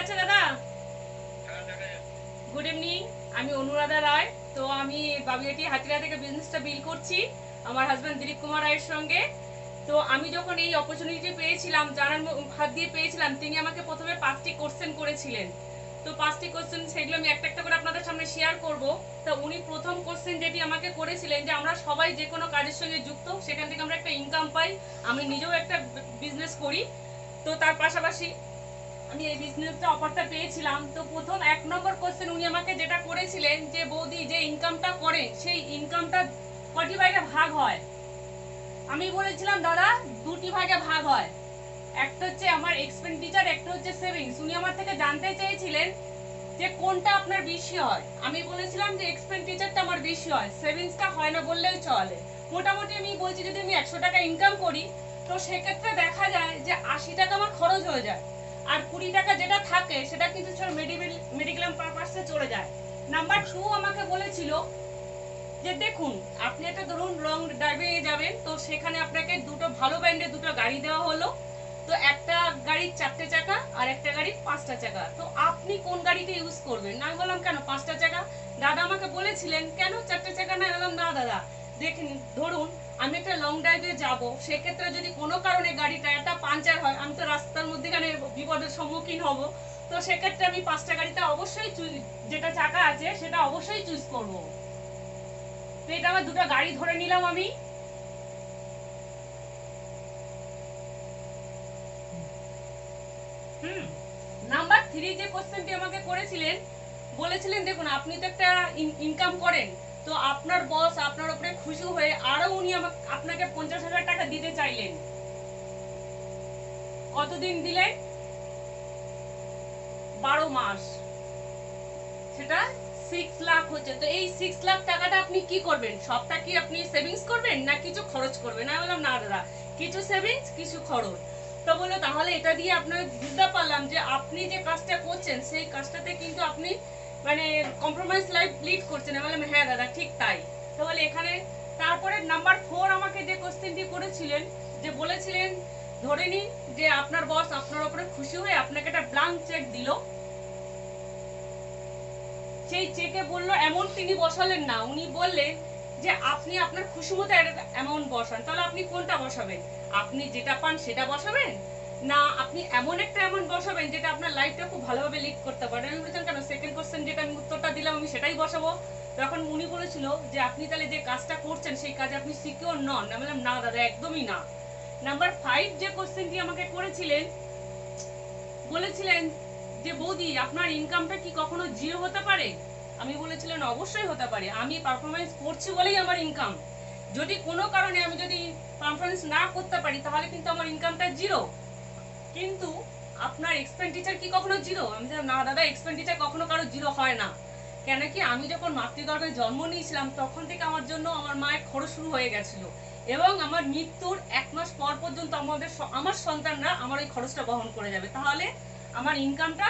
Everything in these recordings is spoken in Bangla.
যাচ্ছে দাদা? গুড ইভিনিং, আমি অনুরাধা রায়। তো আমি বাবিয়াটি হাতিরা থেকে বিজনেসটা বিল করছি আমার হাজব্যান্ড দিলীপ কুমার রায়ের সঙ্গে। তো আমি যখন এই অপরচুনিটি পেয়েছিলাম, জানার হাত দিয়ে পেয়েছিলাম, তিনি আমাকে প্রথমে 5টি কোশ্চেন করেছিলেন। তো 5টি কোশ্চেন সেগুলো আমি একটা একটা করে আপনাদের সামনে শেয়ার করব। তো উনি প্রথম কোশ্চেন যেটি আমাকে করেছিলেন যে আমরা সবাই যে কোনো কাজের সঙ্গে যুক্ত, সেখান থেকে আমরা একটা ইনকাম পাই। আমি নিজেও একটা বিজনেস করি, তো তার পাশাপাশি আমি এই বিজনেসটা অফারটা পেয়েছিলাম। তো প্রথম 1 নম্বর কোশ্চেন উনি আমাকে যেটা করেছিলেন যে বৌদি যে ইনকামটা করেন সেই ইনকামটা কটি ভাগে ভাগ হয়? আমি বলেছিলাম দাদা 2টি ভাগে ভাগ হয়, একটা হচ্ছে আমার এক্সপেন্ডিচার, একটা হচ্ছে সেভিংস। উনি আমার থেকে জানতে চেয়েছিলেন যে কোনটা আপনার বেশি হয়। আমি বলেছিলাম যে এক্সপেন্ডিচারটা আমার বেশি হয়, সেভিংসটা হয় না বললেই চলে। মোটামুটি আমি বলছি যদি আমি 100 টাকা ইনকাম করি তো সেক্ষেত্রে দেখা যায় যে 80 টাকা আমার খরচ হয়ে যায়, আর 20 টাকা যেটা থাকে সেটা কিন্তু মেডিক্লেম পারপাসে চলে যায়। নাম্বার 2 আমাকে বলেছিল যে দেখুন আপনি একটা ধরুন লং ড্রাইভে যাবেন, তো সেখানে আপনাকে দুটো ভালো ব্র্যান্ডের দুটো গাড়ি দেওয়া হলো। তো একটা গাড়ির 4টে চাকা আর একটা গাড়ির 5টা চাকা, তো আপনি কোন গাড়িটা ইউজ করবেন? আমি বললাম কেন 5টা চাকা? দাদা আমাকে বলেছিলেন কেন 4টে চাকা না? বললাম না দাদা, দেখুন ধরুন আমি একটা লং ড্রাইভে যাব, সেক্ষেত্রে যদি কোনো কারণে গাড়িটা একটা পাঞ্চার হয়, আমি তো রাস্তার মধ্যেখানে বিপদের সম্মুখীন হব। তো সেক্ষেত্রে আমি 5টা গাড়িটা অবশ্যই যেটা চাকা আছে সেটা অবশ্যই চুজ করব। তো এটা আমার দুটো গাড়ি ধরে নিলাম আমি। নাম্বার 3 যে কোশ্চেনটি আমাকে করেছিলেন, বলেছিলেন দেখুন আপনি তো একটা ইনকাম করেন, তো আপনার বস আপনার উপরে খুশি হয়ে আরো উনি আপনাকে 50,000 টাকা দিতে চাইলেন। কতদিন দিলেন? 12 মাস, সেটা 6 লাখ হচ্ছে। তো এই 6 লাখ টাকাটা আপনি কি করবেন? সবটা কি আপনি সেভিংস করবেন না কিছু খরচ করবেন? আমি বললাম না দাদা, কিছু সেভিংস কিছু খরচ। তো বললো তাহলে এটা দিয়ে আপনার বুঝতে পারলাম যে আপনি যে কাজটা করছেন সেই কাজটাতে কিন্তু আপনি মানে কম্প্রোমাইজ লাইফ লিড করছেন। আমি বললাম হ্যাঁ দাদা ঠিক তাই। তো বলে এখানে তারপরে নাম্বার 4 আমাকে যে কোশ্চেনটি করেছিলেন, যে বলেছিলেন ধরে নিন যে আপনার বস আপনার উপরে খুশি হয়ে আপনাকে একটা ব্ল্যাঙ্ক চেক দিল, সেই চেকে বললো অ্যামাউন্ট তিনি বসালেন না, উনি বললেন যে আপনি আপনার খুশি মতো অ্যামাউন্ট বসান। তাহলে আপনি কোনটা বসাবেন? আপনি যেটা পান সেটা বসাবেন, না আপনি এমন একটা অ্যামাউন্ট বসাবেন যেটা আপনার লাইফটা খুব ভালোভাবে লিড করতে পারেন? আমি বলেছিলাম কেন সেকেন্ড কোশ্চেন যেটা আমি উত্তরটা দিলাম আমি সেটাই বসাবো। তখন উনি বলেছিল যে আপনি তাহলে যে কাজটা করছেন সেই কাজে আপনি সিকিউর নন। আমি বললাম না দাদা একদমই না। নাম্বার 5 যে কোশ্চেনটি আমাকে করেছিলেন, বলেছিলেন যে বৌদি আপনার ইনকামটা কি কখনো জিরো হতে পারে? আমি বলেছিলাম অবশ্যই হতে পারে, আমি পারফরমেন্স করছি বলেই আমার ইনকাম। যদি কোনো কারণে আমি যদি পারফরমেন্স না করতে পারি তাহলে কিন্তু আমার ইনকামটা জিরো। কিন্তু আপনার এক্সপেন্ডিচার কি কখনো জিরো? আমি না দাদা, এক্সপেন্ডিচার কখনো কারো জিরো হয় না। কেন কি আমি যখন মাতৃগর্ভে জন্ম নিয়েছিলাম তখন থেকে আমার জন্য আমার মায়ের খরচ শুরু হয়ে গেছিল, এবং আমার মৃত্যুর 1 মাস পর পর্যন্ত আমার সন্তানরা আমার ওই খরচটা বহন করে যাবে। তাহলে আমার ইনকামটা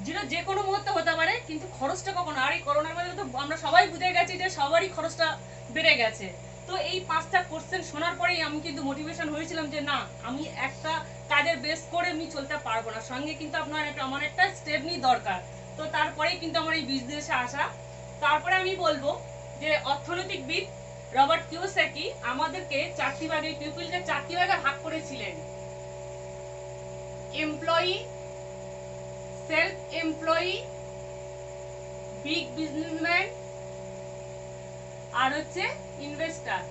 জিরো যে কোনো মুহূর্তে হতে পারে, কিন্তু খরচটা কখনো। আর এই করোনার মধ্যে তো আমরা সবাই বুঝে গেছি যে সবারই খরচটা বেড়ে গেছে। তো এই 5টা কোশ্চেন শোনার পরেই আমি কিন্তু মোটিভেশন হয়েছিলাম যে না, আমি একটা কাজের বেস করে আমি চলতে পারবো না, সঙ্গে কিন্তু আমার একটা স্টেপ নিয়ে দরকার। তো তারপরেই কিন্তু আমার এই বিজনেসে আসা। তারপরে আমি বলবো যে অর্থনৈতিকবিদ রবার্ট কিওসাকি আমাদেরকে 4টি ভাগে, পিপলকে 4টি ভাগে ভাগ করেছিলেন: employee, self employee, big businessman, আর হচ্ছে ইনভেস্টর।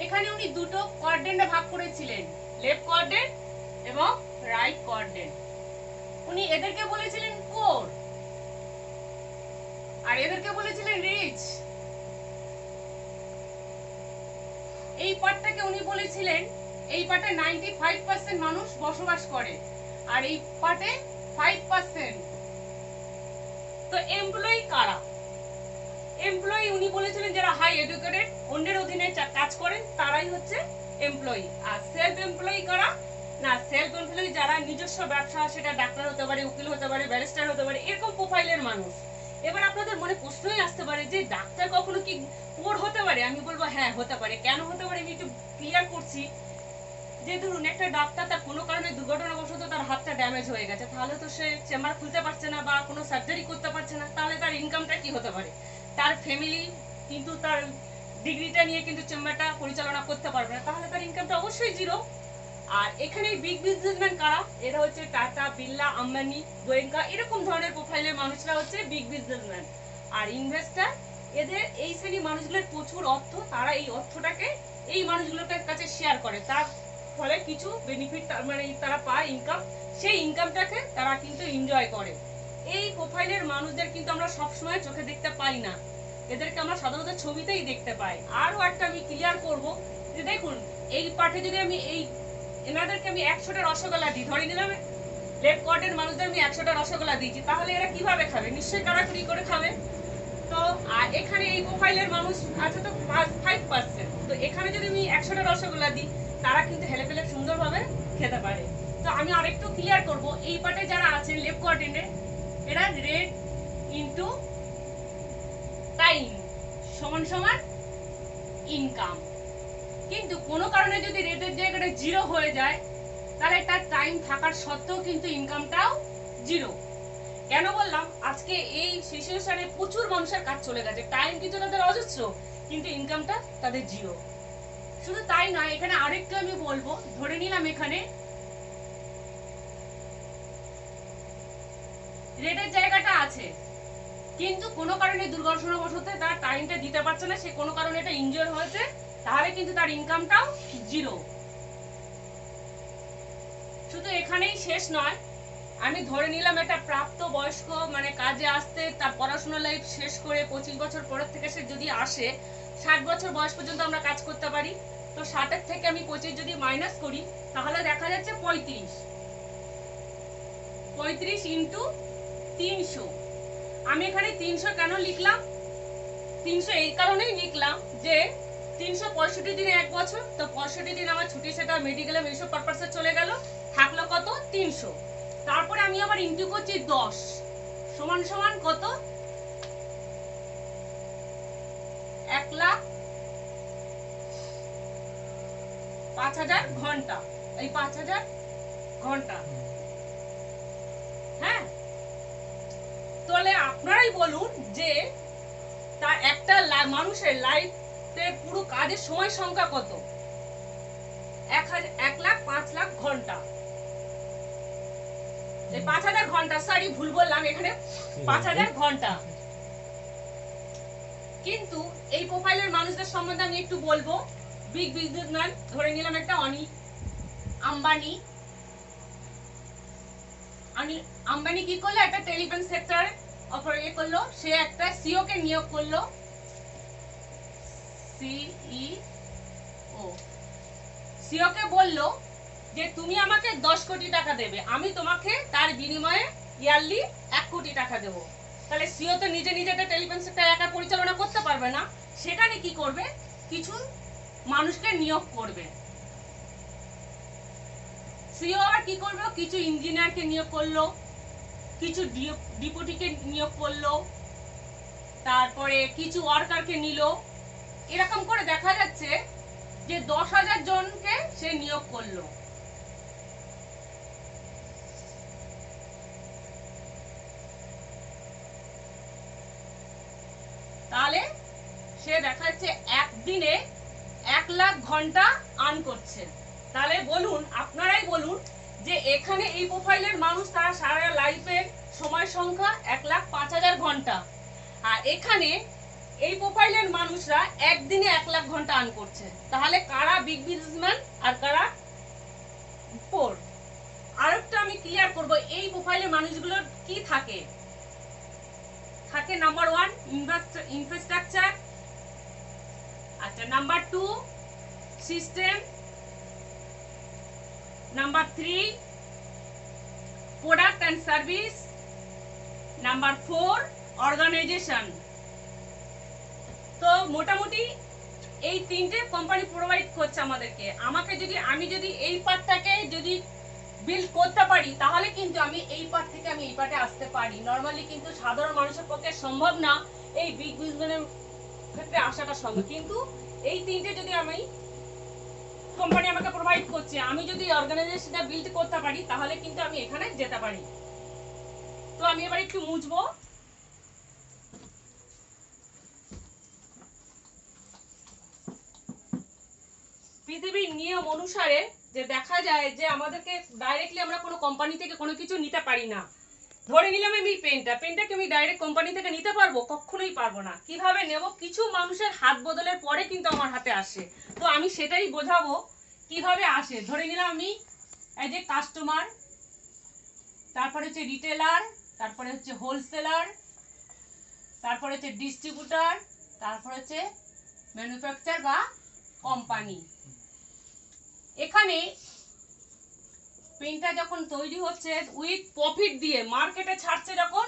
এখানে উনি দুটো কোয়াড্রেন্টে ভাগ করেছিলেন, লেফট কোয়াড্রেন্ট এবং রাইট কোয়াড্রেন্ট। উনি এদেরকে বলেছিলেন পোর আর এদেরকে বলেছিলেন রিচ। এই পার্টটাকে উনি বলেছিলেন, এই পার্টে 95% মানুষ বসবাস করে আর এই পার্টে 5%। তো এমপ্লয়ি কারা? এমপ্লয়ি উনি বলেছিলেন যারা হাই এডুকেটেড, অন্যের অধীনে কাজ করেন তারাই হচ্ছে এমপ্লয়ি। আর সেলফ এমপ্লয়ি কারা? না, সেলফ এমপ্লয়ি যারা নিজস্ব ব্যবসা, সেটা ডাক্তার হতে পারে, উকিল হতে পারে, ব্যারিস্টার হতে পারে, এরকম প্রোফাইলের মানুষ। এবার আপনাদের মনে প্রশ্নই আসতে পারে যে ডাক্তার কখনো কি পুয়ার হতে পারে? আমি বলবো হ্যাঁ হতে পারে। কেন হতে পারে আমি একটু ক্লিয়ার করছি। যে ধরুন একটা ডাক্তার তার কোনো কারণে দুর্ঘটনাবশত তার হাতটা ড্যামেজ হয়ে গেছে, তাহলে তো সে চেম্বার খুলতে পারছে না বা কোনো সার্জারি করতে পারছে না, তাহলে তার ইনকামটা কি হতে পারে? তার ফ্যামিলি কিন্তু তার ডিগ্রিটা নিয়ে কিন্তু চেম্বারটা পরিচালনা করতে পারবে না, তাহলে তার ইনকামটা অবশ্যই জিরো। আর এখানে বিগ বিজনেসম্যান কারা? এরা হচ্ছে টাটা, বিড়লা, আম্বানি, গোয়েঙ্কা, এরকম ধরনের প্রোফাইলের মানুষরা হচ্ছে বিগ বিজনেসম্যান। আর ইনভেস্টার, এদের এই শ্রেণী মানুষগুলোর প্রচুর অর্থ, তারা এই অর্থটাকে এই মানুষগুলোর কাছে শেয়ার করে, তার ফলে কিছু বেনিফিট মানে তারা পায় ইনকাম, সেই ইনকামটাকে তারা কিন্তু এনজয় করে। এই প্রোফাইলের মানুষদের কিন্তু আমরা সবসময় চোখে দেখতে পাই না, এদেরকে আমরা সাধারণত ছবিতেই দেখতে পাই। আরও একটা আমি ক্লিয়ার করব যে দেখুন, এই পাঠে যদি আমি এনাদেরকে আমি 100টা রসগোল্লা দিই, ধরে নিলাম লেফট কোয়ার্টের মানুষদের আমি 100টা রসগোল্লা দিয়েছি, তাহলে এরা কিভাবে খাবে? নিশ্চয়ই কারাকুরি করে খাবে। তো এখানে এই প্রোফাইলের মানুষ আছে তো 5%, তো এখানে যদি আমি 100টা রসগোল্লা দিই, তারা কিন্তু হেলে ফেলে সুন্দরভাবে খেতে পারে। তো আমি আরেকটু ক্লিয়ার করব, এই পার্টে যারা আছেন লেফট কোয়ার্টেন্টে, এরা রেট ইনটু টাইম সমান সমান ইনকাম। কিন্তু কোনো কারণে যদি রেটের জায়গাটা জিরো হয়ে যায়, তাহলে তার টাইম থাকার সত্ত্বেও কিন্তু ইনকামটাও জিরো। কেন বললাম? আজকে এই সিচুয়েশনে প্রচুর মানুষের কাজ চলে গেছে, টাইম কিন্তু তাদের অজস্র, কিন্তু ইনকামটা তাদের জিরো। শুধু তাই নয়, এখানে আরেকটু আমি বলবো, ধরে নিলাম এখানে রেটের জায়গাটা আছে, কিন্তু কোনো কারণে দুর্ঘটনাবশত তার টাইমটা দিতে পারছে না, সে কোনো কারণে এটা ইনজিওর হয়েছে, তাহলে কিন্তু তার ইনকামটাও জিরো। শুধু এখানেই শেষ নয়, আমি ধরে নিলাম একটা প্রাপ্ত বয়স্ক, মানে কাজে আসতে তার পড়াশোনা লাইফ শেষ করে 25 বছর পরের থেকে সে যদি আসে, 60 বছর বয়স পর্যন্ত আমরা কাজ করতে পারি। তো 60-এর থেকে আমি 25 যদি মাইনাস করি, তাহলে দেখা যাচ্ছে 35 ইন্টু 300। আমি এখানে 300 কেন লিখলাম? 300 এই কারণেই লিখলাম যে 365 দিনে 1 বছর, তো 65 দিন আমার ছুটি, সেটা মেডিকেলে এইসব পারপাসে চলে গেল, থাকলো কত? 300। তারপরে আমি আবার ইনটু করছি 10 সমান সমান কত? 1,05,000 ঘন্টা। এই 5,000 ঘন্টা, হ্যাঁ। তাহলে আপনারাই বলুন যে তার একটা মানুষের লাইফের পুরো কাজের সময় সংখ্যা কত? 1,05,000 ঘন্টা। এই 5,000 ঘন্টা, সরি ভুল বললাম, এখানে 5,000 ঘন্টা। কিন্তু এই প্রোফাইলের মানুষদের সম্বন্ধে আমি একটু বলবো। বিগ বিজনেসম্যান, ধরে নিলাম একটা আম্বানি। আম্বানি কি করলো? একটা টেলিকম সেক্টর অপারেট করলো, সে একটা সিও কে নিয়োগ করলো, সিও কে বললো যে তুমি আমাকে 10 কোটি টাকা দেবে, আমি তোমাকে তার বিনিময়ে ইয়ারলি 1 কোটি টাকা দেবো। তাহলে সিও তো নিজে নিজে একটা টেলিকম সেক্টর একা পরিচালনা করতে পারবে না, সেখানে কি করবে? কিছু মানুষকে নিয়োগ করবে। সিও আর কি করবে? কিছু ইঞ্জিনিয়ারকে নিয়োগ করলো, কিছু ডিপুটিকে নিয়োগ করলো, তারপরে কিছু ওয়ার্কারকে নিল। এরকম করে দেখা যাচ্ছে যে 10,000 জনকে সে নিয়োগ করলো। তাহলে সে দেখা যাচ্ছে একদিনে 1 লাখ ঘন্টা আর্ন করছে। তাহলে বলুন, আপনারাই বলুন যে এখানে এই প্রোফাইলের মানুষ তারা সারা লাইফের সময় সংখ্যা 1,05,000 ঘন্টা, আর এখানে এই প্রোফাইলের মানুষরা একদিনে 1 লাখ ঘন্টা আর্ন করছে। তাহলে কারা বিগ বিজনেসম্যান আর কারা পোর? আরেকটা আমি ক্লিয়ার করব, এই প্রোফাইলের মানুষগুলোর কি থাকে? নাম্বার 1 ইনফ্রাস্ট্রাকচার, আচ্ছা, number 2 system, number 3 product and service, number 4 organisation. তো মোটামুটি এই 3টে কোম্পানি প্রোভাইড করছে আমাদেরকে। আমি যদি এই পার্টটাকে যদি বিল্ড করতে পারি, তাহলে কিন্তু আমি এই পার্ট থেকে আমি এই পার্টে আসতে পারি। নরমালি কিন্তু সাধারণ মানুষের পক্ষে সম্ভব না এই বিগ বিজনেসের ক্ষেত্রে আসাটা সম্ভব, কিন্তু এই 3টে যদি আমি কোম্পানি আমাকে প্রোভাইড করছে, আমি যদি অর্গানাইজেশনটা বিল্ড করতে পারি তাহলে কিন্তু আমি এখানে যেতে পারি। তো আমি এবার একটু মুছবো। পৃথিবীর নিয়ম অনুসারে যে দেখা যায় যে আমাদেরকে ডাইরেক্টলি আমরা কোনো কোম্পানি থেকে কোনো কিছু নিতে পারি না। ধরে নিলাম আমি পেনটাকে আমি ডাইরেক্ট কোম্পানি থেকে নিতে পারবো? কখনোই পারবো না। কিভাবে নেব? কিছু মানুষের হাত বদলের পরে কিন্তু আমার হাতে আসে। তো আমি সেটাই বোঝাবো কিভাবে আসে। ধরে নিলাম আমি এই যে কাস্টমার, তারপরে হচ্ছে রিটেলার, তারপরে হচ্ছে হোলসেলার, তারপরে হচ্ছে ডিস্ট্রিবিউটার, তারপরে হচ্ছে ম্যানুফ্যাকচার বা কোম্পানি। এখানে পেনটা যখন তৈরি হচ্ছে উইথ প্রফিট দিয়ে মার্কেটে ছাড়ছে যখন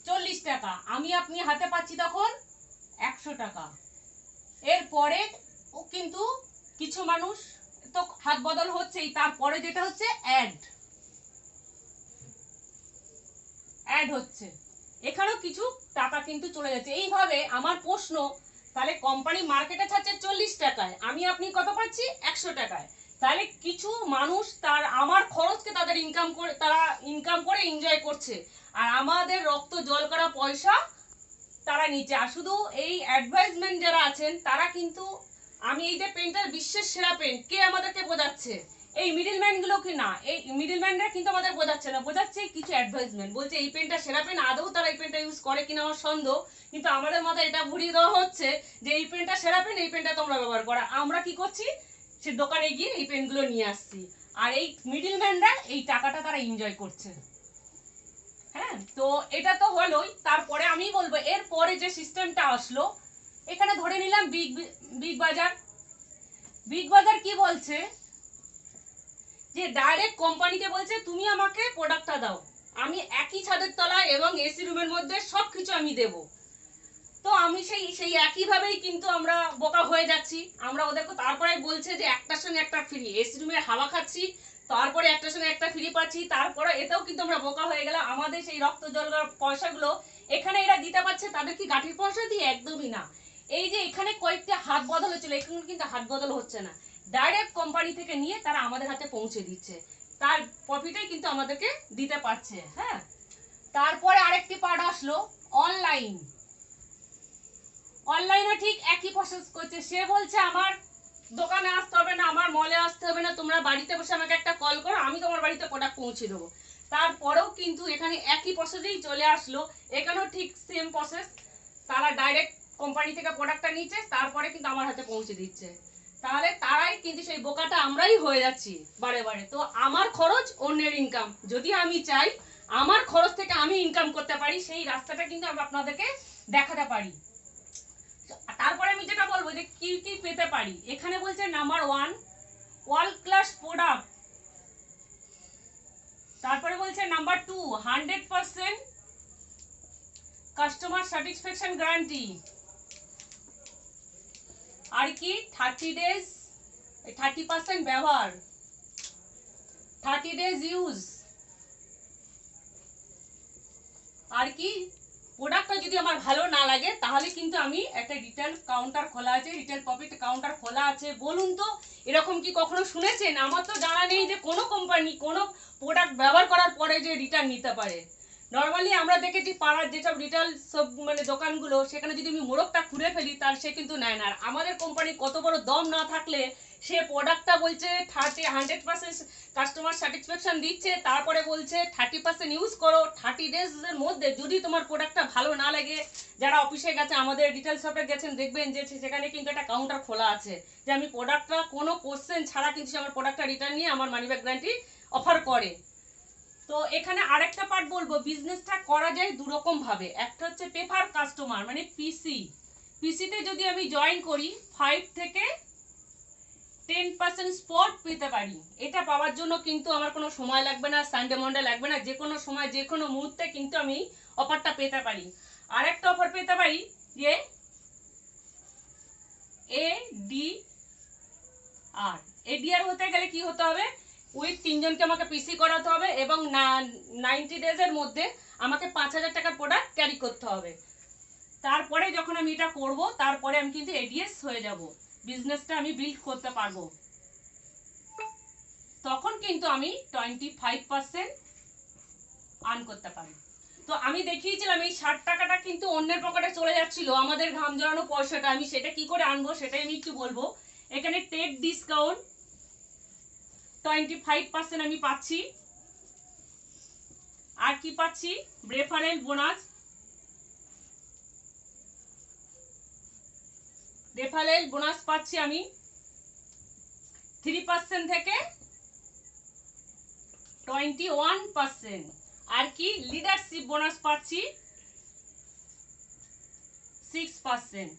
40 টাকা, আমি আপনি হাতে পাচ্ছি তখন 100 টাকা। এরপরে ও কিন্তু কিছু মানুষ তো হাত বদল হচ্ছেই, তারপরে যেটা হচ্ছে অ্যাড হচ্ছে, এখানেও কিছু টাকা কিন্তু চলে যাচ্ছে। এইভাবে আমার প্রশ্ন, তাহলে কোম্পানি মার্কেটে ছাড়ছে 40 টাকায়, আমি আপনি কত পাচ্ছি? 100 টাকায়। তাহলে কিছু মানুষ আমার খরচকে তারা ইনকাম করে এনজয় করছে, আর আমাদের রক্ত জল করা পয়সা তারা নিচ্ছে। আর শুধু এই অ্যাডভাইজমেন্ট যারা আছেন তারা কিন্তু, আমি এই যে পেনটার বিশ্বের সেরা পেন, কে আমাদেরকে বোঝাচ্ছে? এই মিডলম্যান গুলো কি না, এই মিডলম্যানরা কিন্তু আমাদের বোঝাচ্ছে না, বোঝাচ্ছে কিছু অ্যাডভাইজমেন্ট, বলছে এই পেনটা সেরা পেন। আদৌ তারা এই পেনটা ইউজ করে কিনা আমার সন্দেহ, কিন্তু আমাদের মাথায় এটা ভরিয়ে দেওয়া হচ্ছে যে এই পেনটা সেরা পেন, এই পেনটা তোমরা ব্যবহার করো। আমরা কি করছি? সে দোকানে গিয়ে এই পেনগুলো নিয়ে আসছি, আর এই মিডলম্যানরা এই টাকাটা তারা এনজয় করছে। হ্যাঁ, তো এটা তো হলোই। তারপরে আমি বলবো এরপরে যে সিস্টেমটা আসলো, এখানে ধরে নিলাম বিগ বাজার কি বলছে যে ডাইরেক্ট কোম্পানিকে বলছে তুমি আমাকে প্রোডাক্টটা দাও, আমি একই ছাদের তলায় এবং এসি রুমের মধ্যে সবকিছু আমি দেব। তো আমি সেই একইভাবেই কিন্তু আমরা বোকা হয়ে যাচ্ছি। আমরা ওদেরকে তারপরে বলছে যে একটার সঙ্গে একটা ফ্রি, এসি রুমের হাওয়া খাচ্ছি, তারপরে একটার সঙ্গে একটা ফ্রি পাচ্ছি, তারপরে এতেও কিন্তু আমরা বোকা হয়ে গেলাম। আমাদের সেই রক্ত জল পয়সাগুলো এখানে এরা দিতে পারছে, তাদের কি গাঠির পয়সা দিয়ে? একদমই না। এই যে এখানে কয়েকটি হাত বদল হচ্ছিল, এখানে কিন্তু হাত বদল হচ্ছে না, ডাইরেক্ট কোম্পানি থেকে নিয়ে তারা আমাদের হাতে পৌঁছে দিচ্ছে, তার প্রফিটেই কিন্তু আমাদেরকে দিতে পারছে। হ্যাঁ, তারপরে আরেকটি পার্ট আসলো অনলাইনে ঠিক একই প্রসেস করছে। সে বলছে আমার দোকানে আসতে হবে না, আমার মলে আসতে হবে না, তোমরা বাড়িতে বসে আমাকে একটা কল করো, আমি তোমার বাড়িতে প্রোডাক্ট পৌঁছে দেবো। তারপরেও কিন্তু এখানে একই প্রসেসেই চলে আসলো, এখানেও ঠিক সেম প্রসেস, তারা ডাইরেক্ট কোম্পানি থেকে প্রোডাক্টটা নিচ্ছে, তারপরে কিন্তু আমার হাতে পৌঁছে দিচ্ছে। তাহলে তারাই কিন্তু সেই বোকাটা আমরাই হয়ে যাচ্ছি বারে বারে। তো আমার খরচ অন্যের ইনকাম, যদি আমি চাই আমার খরচ থেকে আমি ইনকাম করতে পারি, সেই রাস্তাটা কিন্তু আমি আপনাদেরকে দেখাতে পারি। তারপরে আমি যেটা বলবো যে কি কি পেতে পারি, এখানে বলছে নাম্বার 1 ওয়ার্ল্ড ক্লাস প্রোডাক্ট, তারপরে বলছে নাম্বার 2 100% কাস্টমার স্যাটিসফ্যাকশন গ্যারান্টি, আর কি 30 ডেজ 30% ব্যবহার, 30 ডেজ ইউজ, আর কি প্রোডাক্টটা যদি আমার ভালো না লাগে তাহলে কিন্তু আমি একটা রিটেল কাউন্টার খোলা আছে, রিটেল প্রফিট কাউন্টার খোলা আছে। বলুন তো এরকম কি কখনো শুনেছেন? আমার তো জানা নেই যে কোনো কোম্পানি কোনো প্রোডাক্ট ব্যবহার করার পরে যে রিটার্ন নিতে পারে। নর্মালি আমরা দেখেছি পাড়ার যেসব রিটেল সব মানে দোকানগুলো, সেখানে যদি আমি মোড়কটা খুলে ফেলি তার সে কিন্তু নেয় না। আর আমাদের কোম্পানি কত বড় দম না থাকলে সে প্রোডাক্টটা বলছে 100% কাস্টমার স্যাটিসফ্যাকশন দিচ্ছে, তারপরে বলছে 30% ইউজ করো, 30 ডেজের মধ্যে যদি তোমার প্রোডাক্টটা ভালো না লাগে, যারা অফিসে গেছে আমাদের রিটেল শপে গেছেন দেখবেন যে সেখানে কিন্তু একটা কাউন্টার খোলা আছে, যে আমি প্রোডাক্টটা কোনো কোশ্চেন ছাড়া কিন্তু আমার প্রোডাক্টটা রিটার্ন নিয়ে আমার মানি ব্যাক গ্যারান্টি অফার করে। তো এখানে আরেকটা পার্ট বলবো, বিজনেসটা করা যায় দুরকম ভাবে। একটা হচ্ছে পেপার কাস্টমার মানে পিসিতে যদি আমি জয়েন করি 5 থেকে 10% স্পট পেতে পারি। এটা পাওয়ার জন্য কিন্তু আমার কোনো সময় লাগবে না, সানডে মন্ডে লাগবে না, যে কোনো সময় যে কোনো মুহূর্তে কিন্তু আমি অফারটা পেতে পারি। আর একটা অফার পেতে পারি যে এডিআর হতে গেলে কি হতে হবে, উইথ 3 জনকে আমাকে পিসি করাতে হবে এবং 90 ডেজের মধ্যে আমাকে 5000 টাকার প্রোডাক্ট ক্যারি করতে হবে। তারপরে যখন আমি এটা করব তারপরে আমি কিন্তু এডিএস হয়ে যাব, বিজনেসটা আমি বিল্ড করতে পারবো। তখন কিন্তু আমি 25% আর্ন করতে পারি। তো আমি দেখিয়েছিলাম এই 60 টাকাটা কিন্তু অন্যের পকেটে চলে যাচ্ছিল, আমাদের ঘাম জড়ানো পয়সাটা। আমি সেটা কি করে আনবো সেটাই আমি একটু বলবো। এখানে টেক ডিসকাউন্ট 25% আমি পাচ্ছি। আর কি পাচ্ছি? রেফারেল বোনাস, রেফারেল বোনাস পাচ্ছি আমি 3% থেকে 21%। আর কি লিডারশিপ বোনাস পাচ্ছি 6%।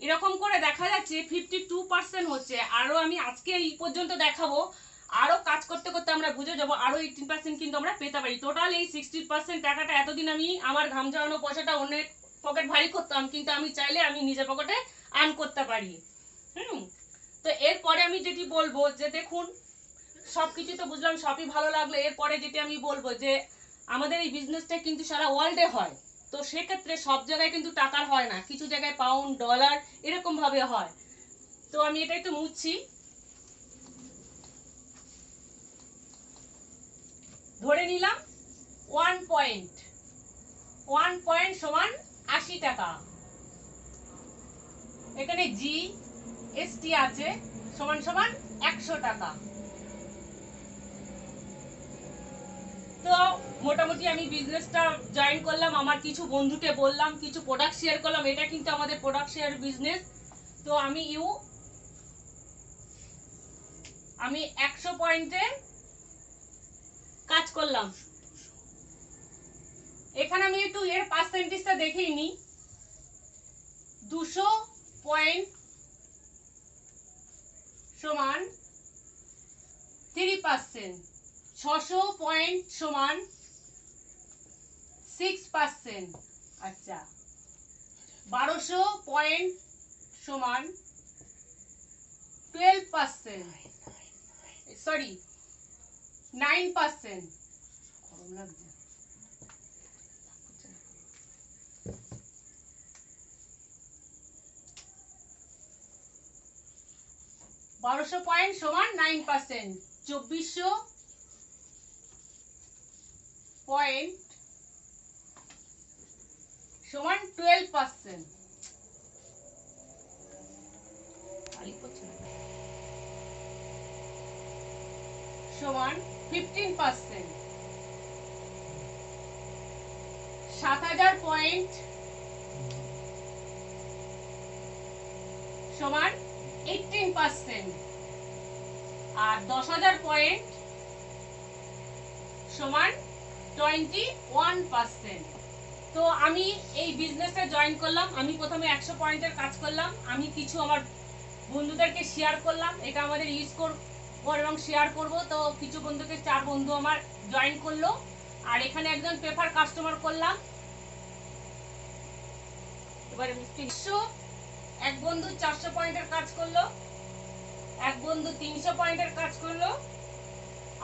এরকম করে দেখা যাচ্ছে 52% হচ্ছে। আরো আমি আজকে এই পর্যন্ত দেখাবো, আরো কাজ করতে করতে আমরা বুঝে যাবো আরো 18% কিন্তু আমরা পেতে পারি। টোটাল এই 60% টাকাটা এতদিন আমি আমার ঘাম ঝরানো পয়সাটা অনেক পকেট ভারী করতাম, কিন্তু আমি চাইলে আমি নিজের পকেটে আর্ন করতে পারি। তো এরপরে আমি যেটি বলবো যে দেখুন, সবকিছু তো বুঝলাম, সবই ভালো লাগলো। এরপরে যেটি আমি বলবো যে আমাদের এই বিজনেসটা কিন্তু সারা ওয়ার্ল্ডে হয়। তো সেক্ষেত্রে সব জায়গায় কিন্তু টাকার হয় না, কিছু জায়গায় পাউন্ড, ডলার এরকম ভাবে হয়। তো আমি এটা একটু মুছছি। ধরে নিলাম 1 পয়েন্ট সমান 80 টাকা। এখানে জিএসটি আছে, সমান সমান 100 টাকা। তো মোটামুটি আমি বিজনেসটা জয়েন করলাম, আমার কিছু বন্ধুকে বললাম, কিছু প্রোডাক্ট শেয়ার করলাম। এটা কিন্তু আমাদের প্রোডাক্ট শেয়ার বিজনেস। তো আমি 100 পয়েন্টে কাজ করলাম। এখানে আমি একটু এর পার্সেন্টেজটা দেখেই নি। 200 পয়েন্ট সমান 3%, 600 পয়েন্ট সমান 6%, আচ্ছা 1200 পয়েন্ট সমান 12%, সরি 9%। গরম লাগছে। 1200 পয়েন্ট সমান 9%, 2400 পয়েন্ট সমান 12%, সমান 15%। 7000 পয়েন্ট সমান 18%, আর 10,000 পয়েন্ট সমান 21%। তো আমি এই বিজনেসে জয়েন করলাম। আমি প্রথমে 100 পয়েন্টের কাজ করলাম। আমি কিছু আমার বন্ধুদেরকে শেয়ার করলাম, এটা আমাদের ইউজ করব এবং শেয়ার করব। তো কিছু বন্ধুকে 4 বন্ধু আমার জয়েন করলো, আর এখানে একজন পেপার কাস্টমার করলাম। এবারে এক বন্ধু 400 পয়েন্টের কাজ করলো, এক বন্ধু 300 পয়েন্টের কাজ করলো,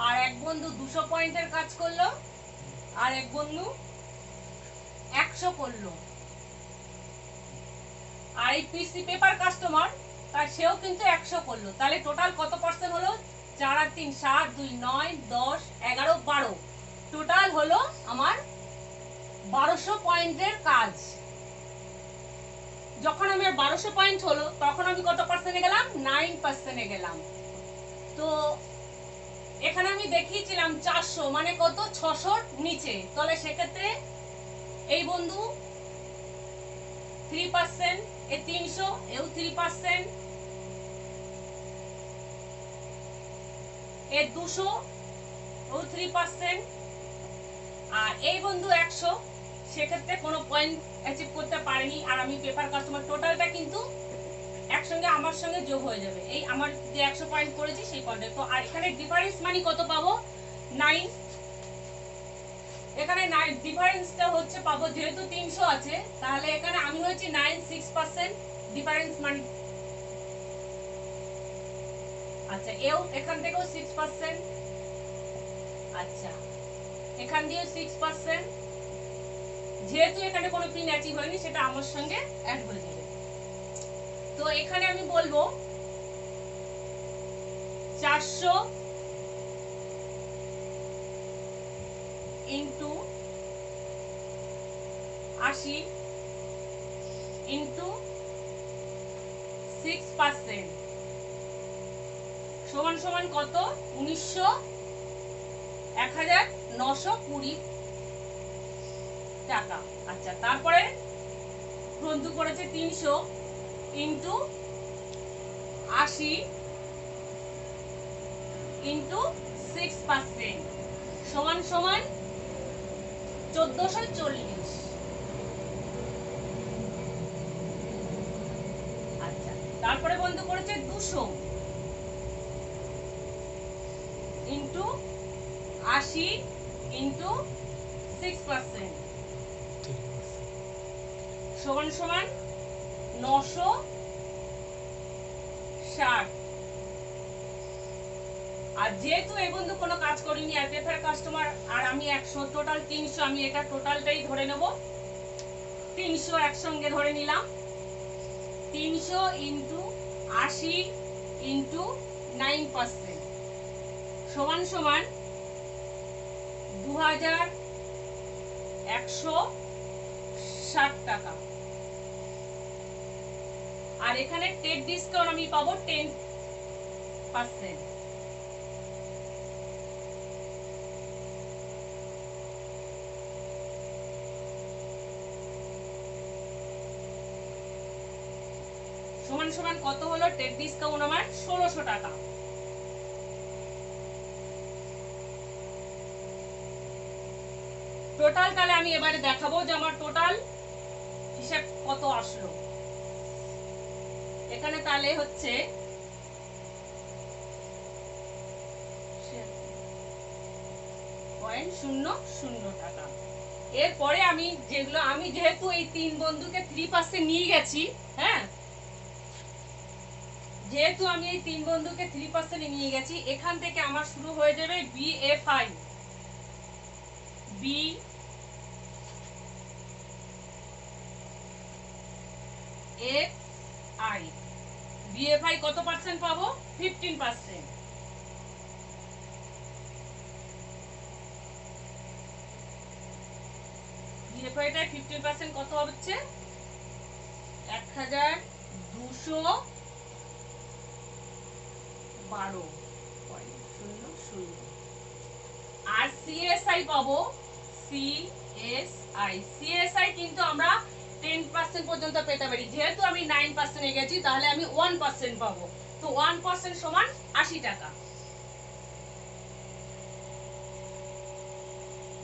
আর এক বন্ধু 200 পয়েন্টের কাজ করলো, আর এক বন্ধু 100 করলো। আর এই পিসি পেপার কাস্টমার তার সেও কিন্তু 100 করলো। তাহলে টোটাল কত পার্সেন্ট হলো? 4 আর 3 7, 2 9, 10, 11, 12। টোটাল হলো আমার 1200 পয়েন্টের কাজ। যখন আমার 1200 পয়েন্ট হলো তখন আমি কত পার্সেন্টে গেলাম? 9%-এ গেলাম। তো এখানে আমি দেখিয়েছিলাম 400 মানে কত? 600 নিচে। তাহলে সেক্ষেত্রে এই বন্ধু 3%, এ 300, এও 3%, এ 200, ও 3%, আর এই বন্ধু 100। সেক্ষেত্রে কোনো পয়েন্ট অ্যাচিভ করতে পারেনি। আর আমি পেপার কাস্টমার টোটালটা কিন্তু একসঙ্গে আমার সঙ্গে যোগ হয়ে যাবে, এই আমার যে 100 পয়েন্ট করেছি সেই পয়েন্টে। তো আর এখানে ডিফারেন্স মানে কত পাবো? 9। এখানে ডিফারেন্সটা হচ্ছে পাবো, যেহেতু 300 আছে তাহলে এখানে আমি হচ্ছে 6% ডিফারেন্স মানে। আচ্ছা এও এখান থেকেও 6%, আচ্ছা এখান দিয়েও 6%। যেহেতু এখানে কোনো পিন অ্যাচিভ হয়নি সেটা আমার সঙ্গে অ্যাড হয়ে যাবে। তো এখানে আমি বলবো 400 ইন্টু 80 ইন্টু 6% সমান সমান কত? 1920 টাকা। আচ্ছা, তারপরে বন্ধু করেছে 300 ইন্টু 80 ইন্টু 6% সমান সমান 1440। আচ্ছা, তারপরে বন্ধু করেছে 200 ইন্টু 80 ইন্টু 6% সমান সমান 960। আর যেহেতু এই বন্ধু কোনো কাজ করিনি, আর পেপার কাস্টমার, আর আমি 100, টোটাল 300, আমি এটা টোটালটাই ধরে নেব। 300 একসঙ্গে ধরে নিলাম। 300 ইন্টু 80 ইন্টু 9% সমান সমান 2160 টাকা। আর এখানে টেট ডিসকাউন্ট আমি পাবো 10%। সমান সমান কত হলো? টেট ডিসকাউন্ট আমার 1600 টাকা। টোটাল তাহলে আমি এবারে দেখাবো যে আমার টোটাল হিসাব কত আসলো। এখানে তাহলে হচ্ছে 0.00 টাকা। এরপরে আমি যেহেতু এই 3 বন্ধুকে 3% নিয়ে গেছি, হ্যাঁ, যেহেতু আমি এই 3 বন্ধুকে 3% নিয়ে গেছি, এখান থেকে আমার শুরু হয়ে যাবে বিএফআই। বিএফআই কত পার্সেন্ট পাবো? 15%। বিএফআইটা 15% কত হচ্ছে? 1212.00। আর সিএসআই পাবো, সিএসআই কিন্তু আমরা 10% পর্যন্ত পেতে পারি। যেহেতু আমি 9% এ গেছি, তাহলে আমি 1% পাবো। তো 1% সমান 80 টাকা।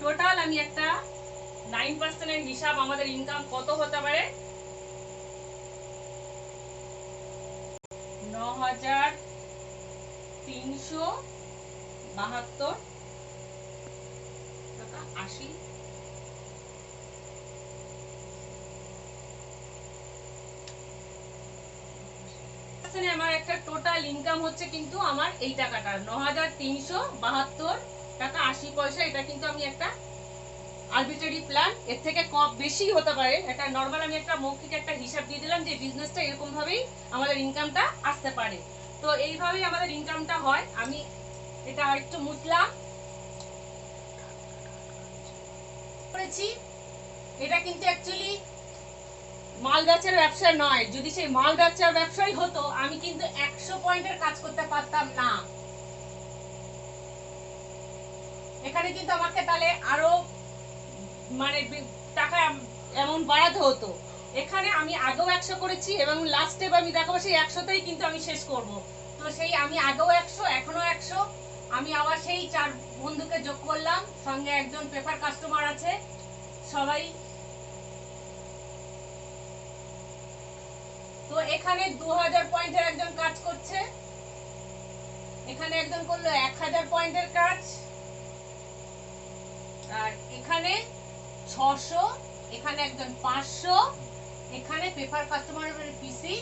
টোটাল আমি একটা 9% এর হিসাব, আমাদের ইনকাম কত হতে পারে? 9372 টাকা 80। আমার একটা টোটাল ইনকাম হচ্ছে কিন্তু আমার এই টাকাটা 9372 টাকা 80 পয়সা। এটা কিন্তু আমি একটা আরবিট্রারি প্ল্যান, এর থেকে কম বেশি হতে পারে। এটা নরমাল আমি একটা মৌখিক একটা হিসাব দিয়ে দিলাম যে বিজনেসটা এরকম ভাবেই আমাদের ইনকামটা আসতে পারে। তো এইভাবেই আমাদের ইনকামটা হয়। আমি এটা আরেকটু মুছলাম করেছি। এটা কিন্তু অ্যাকচুয়ালি মাল বেচার ব্যবসা নয়। যদি সেই মাল বেচার ব্যবসাই হতো, আমি কিন্তু 100 পয়েন্টের কাজ করতে পারতাম না। এখানে কিন্তু আমাকে তাহলে আরো মানে টাকা এমন বাড়াতে হতো। এখানে আমি আগেও 100 করেছি এবং লাস্ট স্টেপ আমি দেখাবো সেই 100তেই কিন্তু আমি শেষ করব। তো সেই আমি আগেও 100, এখনো 100। আমি আবার সেই 4 বন্ধুকে যোগ করলাম, সঙ্গে একজন পেপার কাস্টমার আছে, সবাই। তো এখানে 2000 পয়েন্টের একজন কাজ করছে, এখানে একজন করলো 1000 পয়েন্টের কাজ, আর এখানে 600, এখানে একজন 500, এখানে পেপার কাস্টমারের পিসি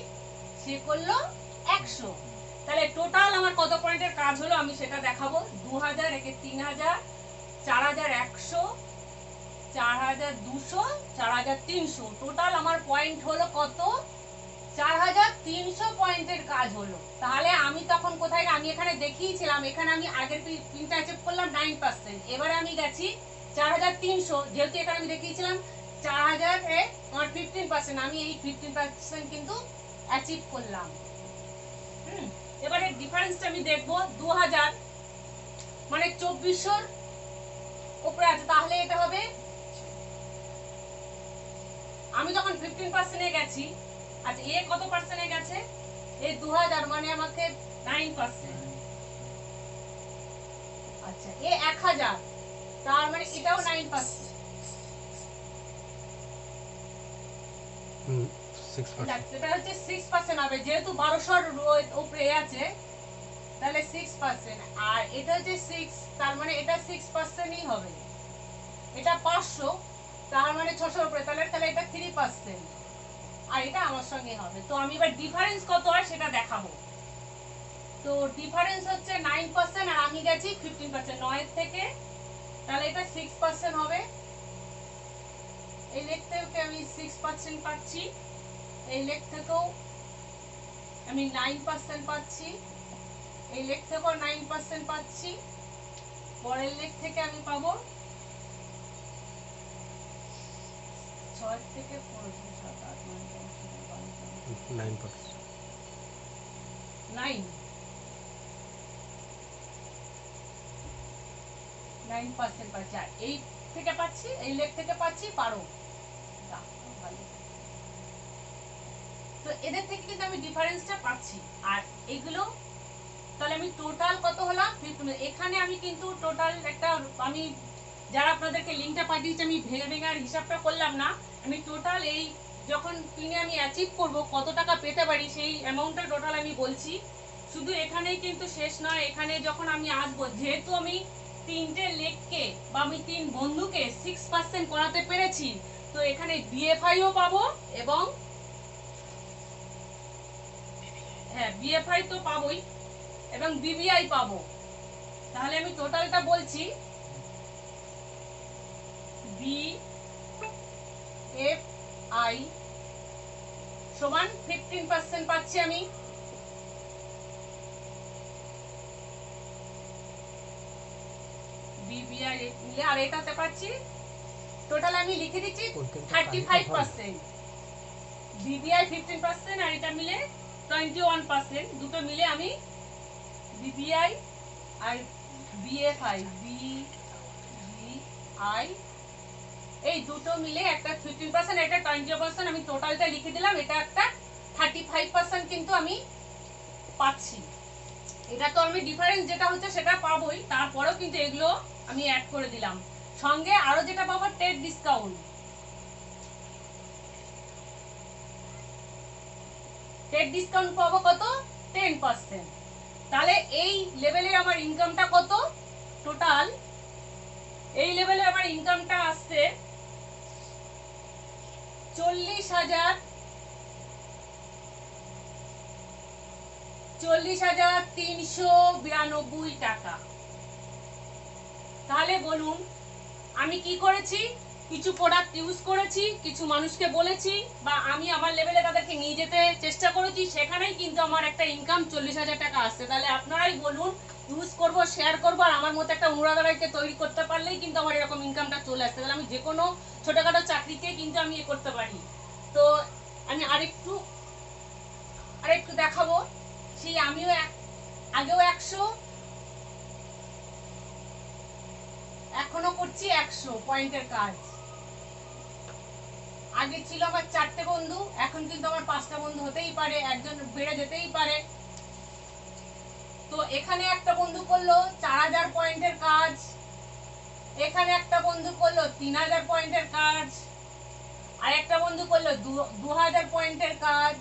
সে করলো 100। তাহলে টোটাল আমার কত পয়েন্টের কাজ হলো আমি সেটা দেখাবো। 2000, একে 3000, 4100, 4200, 4300। টোটাল আমার পয়েন্ট হলো কত? 4300 পয়েন্টের কাজ হলো। তাহলে আমি তখন কোথায়? আমি এখানে দেখিয়েছিলাম, এখানে আমি আগের পিনটা চেক করলাম 9%, এবারে আমি গেছি 4300, যেহেতু এখানে আমি দেখিয়েছিলাম 4000 এ আমার 15%, আমি এই 15% কিন্তু অ্যাচিভ করলাম। এবারে ডিফারেন্সটা আমি দেখব 2000 মানে 2400 উপরে আছে, তাহলে এটা হবে, আমি যখন 15% এ গেছি, আচ্ছা এ কত পার্সেন্টে গেছে, এই 2000 মানে আমাকে 9%। আচ্ছা এ 1000, তার মানে এটাও 9%। 6%। এটা হচ্ছে 6% হবে, যেহেতু 1200 উপরে আছে তাহলে 6%, আর এটা হচ্ছে 6, তার মানে এটা 6%ই হবে। এটা 500, তার মানে 600 উপরে, তাহলে এটা 3%, আর এটা আমার সঙ্গে হবে। তো আমি এবার ডিফারেন্স কত হয় সেটা দেখাবো। তো ডিফারেন্স হচ্ছে 9%, আর আমি গেছি 15%, 9 এর থেকে, তাহলে এটা 6% হবে। এই লেগ থেকে আমি 6% পাচ্ছি, এই লেগ থেকেও আমি 9% পাচ্ছি, এই লেগ থেকেও 9% পাচ্ছি, পরের লেগ থেকে আমি পাবো 6 থেকে 4, 7, 8, 9% পাচ্ছি, আর এই থেকে পাচ্ছি, এই লেগ থেকে পাচ্ছি 12। তো এদের থেকে কিন্তু আমি ডিফারেন্সটা পাচ্ছি, আর এগুলো তাহলে আমি টোটাল কত হলাম 15। এখানে আমি কিন্তু টোটাল একটা, আমি যারা আপনাদেরকে লিংকটা পাঠিয়েছি আমি ভেঙে ভেঙে আর হিসাবটা করলাম না, আমি টোটাল এই যখন কিনে আমি অ্যাচিভ করব কত টাকা পেতে পারি সেই অ্যামাউন্টটা টোটাল আমি বলছি। শুধু এখানেই কিন্তু শেষ নয়, এখানে যখন আমি আসবো, যেহেতু আমি 3টে লেগকে বা আমি 3 বন্ধুকে 6% করাতে পেরেছি, তো এখানে বিএফআইও পাবো, এবং হ্যাঁ বিএফআই তো পাবোই, এবং বিবিআই পাবো। তাহলে আমি টোটালটা বলছি, বিএফআই সমান 15% পাচ্ছি আমি, বিবিআই মিলে, আর এটাতে পাচ্ছি টোটাল আমি লিখে দিচ্ছি 35%, বিবিআই 15% আর এটা মিলে 21%, দুটো মিলে আমি বিবিআই আর বিএফআই এই দুটো মিলে একটা 15%, এটা 20%, আমি টোটালটা লিখে দিলাম, এটা একটা 35% কিন্তু আমি পাচ্ছি। এটা তো আমি ডিফারেন্স যেটা হচ্ছে সেটা পাবোই, তারপরেও কিন্তু এগুলো আমি অ্যাড করে দিলাম, সঙ্গে আরো যেটা পাবো টেট ডিসকাউন্ট। টেট ডিসকাউন্ট পাবো কত, 10%। তাহলে এই লেভেলে আমার ইনকামটা কত, টোটাল এই লেভেলে আমার ইনকামটা আসছে 40,392 টাকা। তাহলে বলুন আমি কি করেছি, কিছু প্রোডাক্ট ইউজ করেছি, কিছু মানুষকে বলেছি, বা আমি আমার লেভেলে তাদেরকে নিয়ে যেতে চেষ্টা করেছি, সেখানেই কিন্তু আমার একটা ইনকাম 40,000 টাকা আসছে। তাহলে আপনারাই বলুন, ইউজ করব, শেয়ার করবো, আর আমার মতো একটা অনুরাধারাকে তৈরি করতে পারলেই কিন্তু আমার এরকম ইনকামটা চলে আসছে। তাহলে আমি যে কোনো ছোটখাটো চাকরিকে কিন্তু আমি করতে পারি। তো আমি আরেকটু দেখাবো, সেই আমিও আগেও 100, এখনো করছি 100 পয়েন্টের কাজ। আগে ছিল আমার 4টে বন্ধু, এখন কিন্তু আমার 5টা বন্ধু হতেই পারে, একজন বেড়ে যেতেই পারে। তো এখানে একটা বন্ধু করলো 4000 পয়েন্টের কাজ, এখানে একটা বন্ধু করলো 3000 পয়েন্টের কাজ, আর একটা বন্ধু করলো 2000 পয়েন্টের কাজ,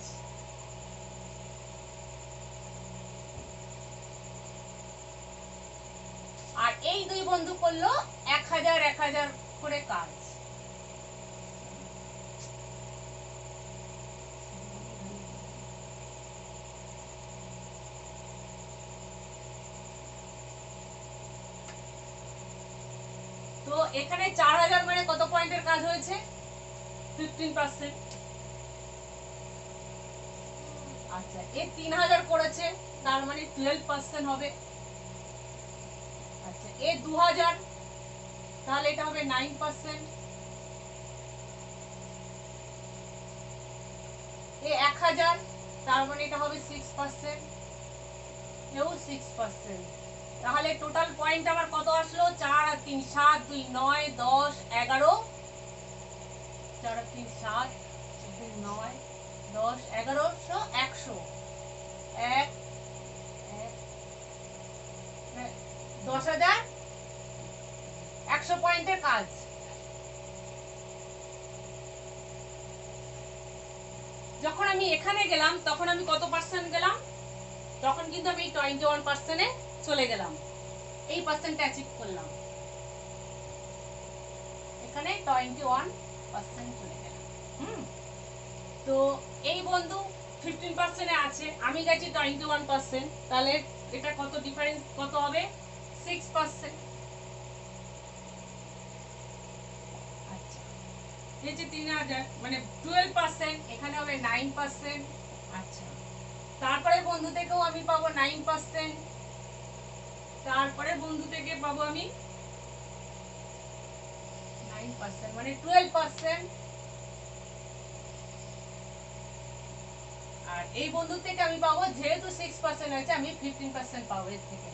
আর এই দুই বন্ধু করলো 1000 করে কাজ। তো এখানে 4000 মানে কত পয়েন্টের কাজ হয়েছে, 15%। আচ্ছা এ 3000 করেছে, তার মানে 12% হবে। আচ্ছা এ 2000, তাহলে এটা হবে 9%। এ 1000, তার মানে এটা হবে 6%, এও 6%। তাহলে টোটাল পয়েন্ট আমার কত আসলো? 4 আর 3 7 2 9 10 11, 4 আর 3 7 9 10 11 100 1 10,000 100 পয়েন্টের কাজ। যখন আমি এখানে গেলাম তখন আমি কত পার্সেন্ট গেলাম? তখন কিন্তু আমি 21%-এ চলে গেলাম, এই পার্সেন্ট অ্যাচিভ করলাম, এখানে 21% চলে গেলাম। তো এই বন্ধু 15%-এ আছে, আমি গেছি 21%, তাহলে এটা কত ডিফারেন্স কত হবে? 6%। আচ্ছা, এই যে 3000 মানে 12%, এখানে হবে 9%। আচ্ছা, তারপরে বন্ধু থেকেও আমি পাবো 9%, তারপরে বন্ধু থেকে পাবো আমি 9% মানে 12%। আর এই বন্ধু থেকে আমি পাবো, যেহেতু 6% হয়েছে, আমি 15% পাবো এর থেকে।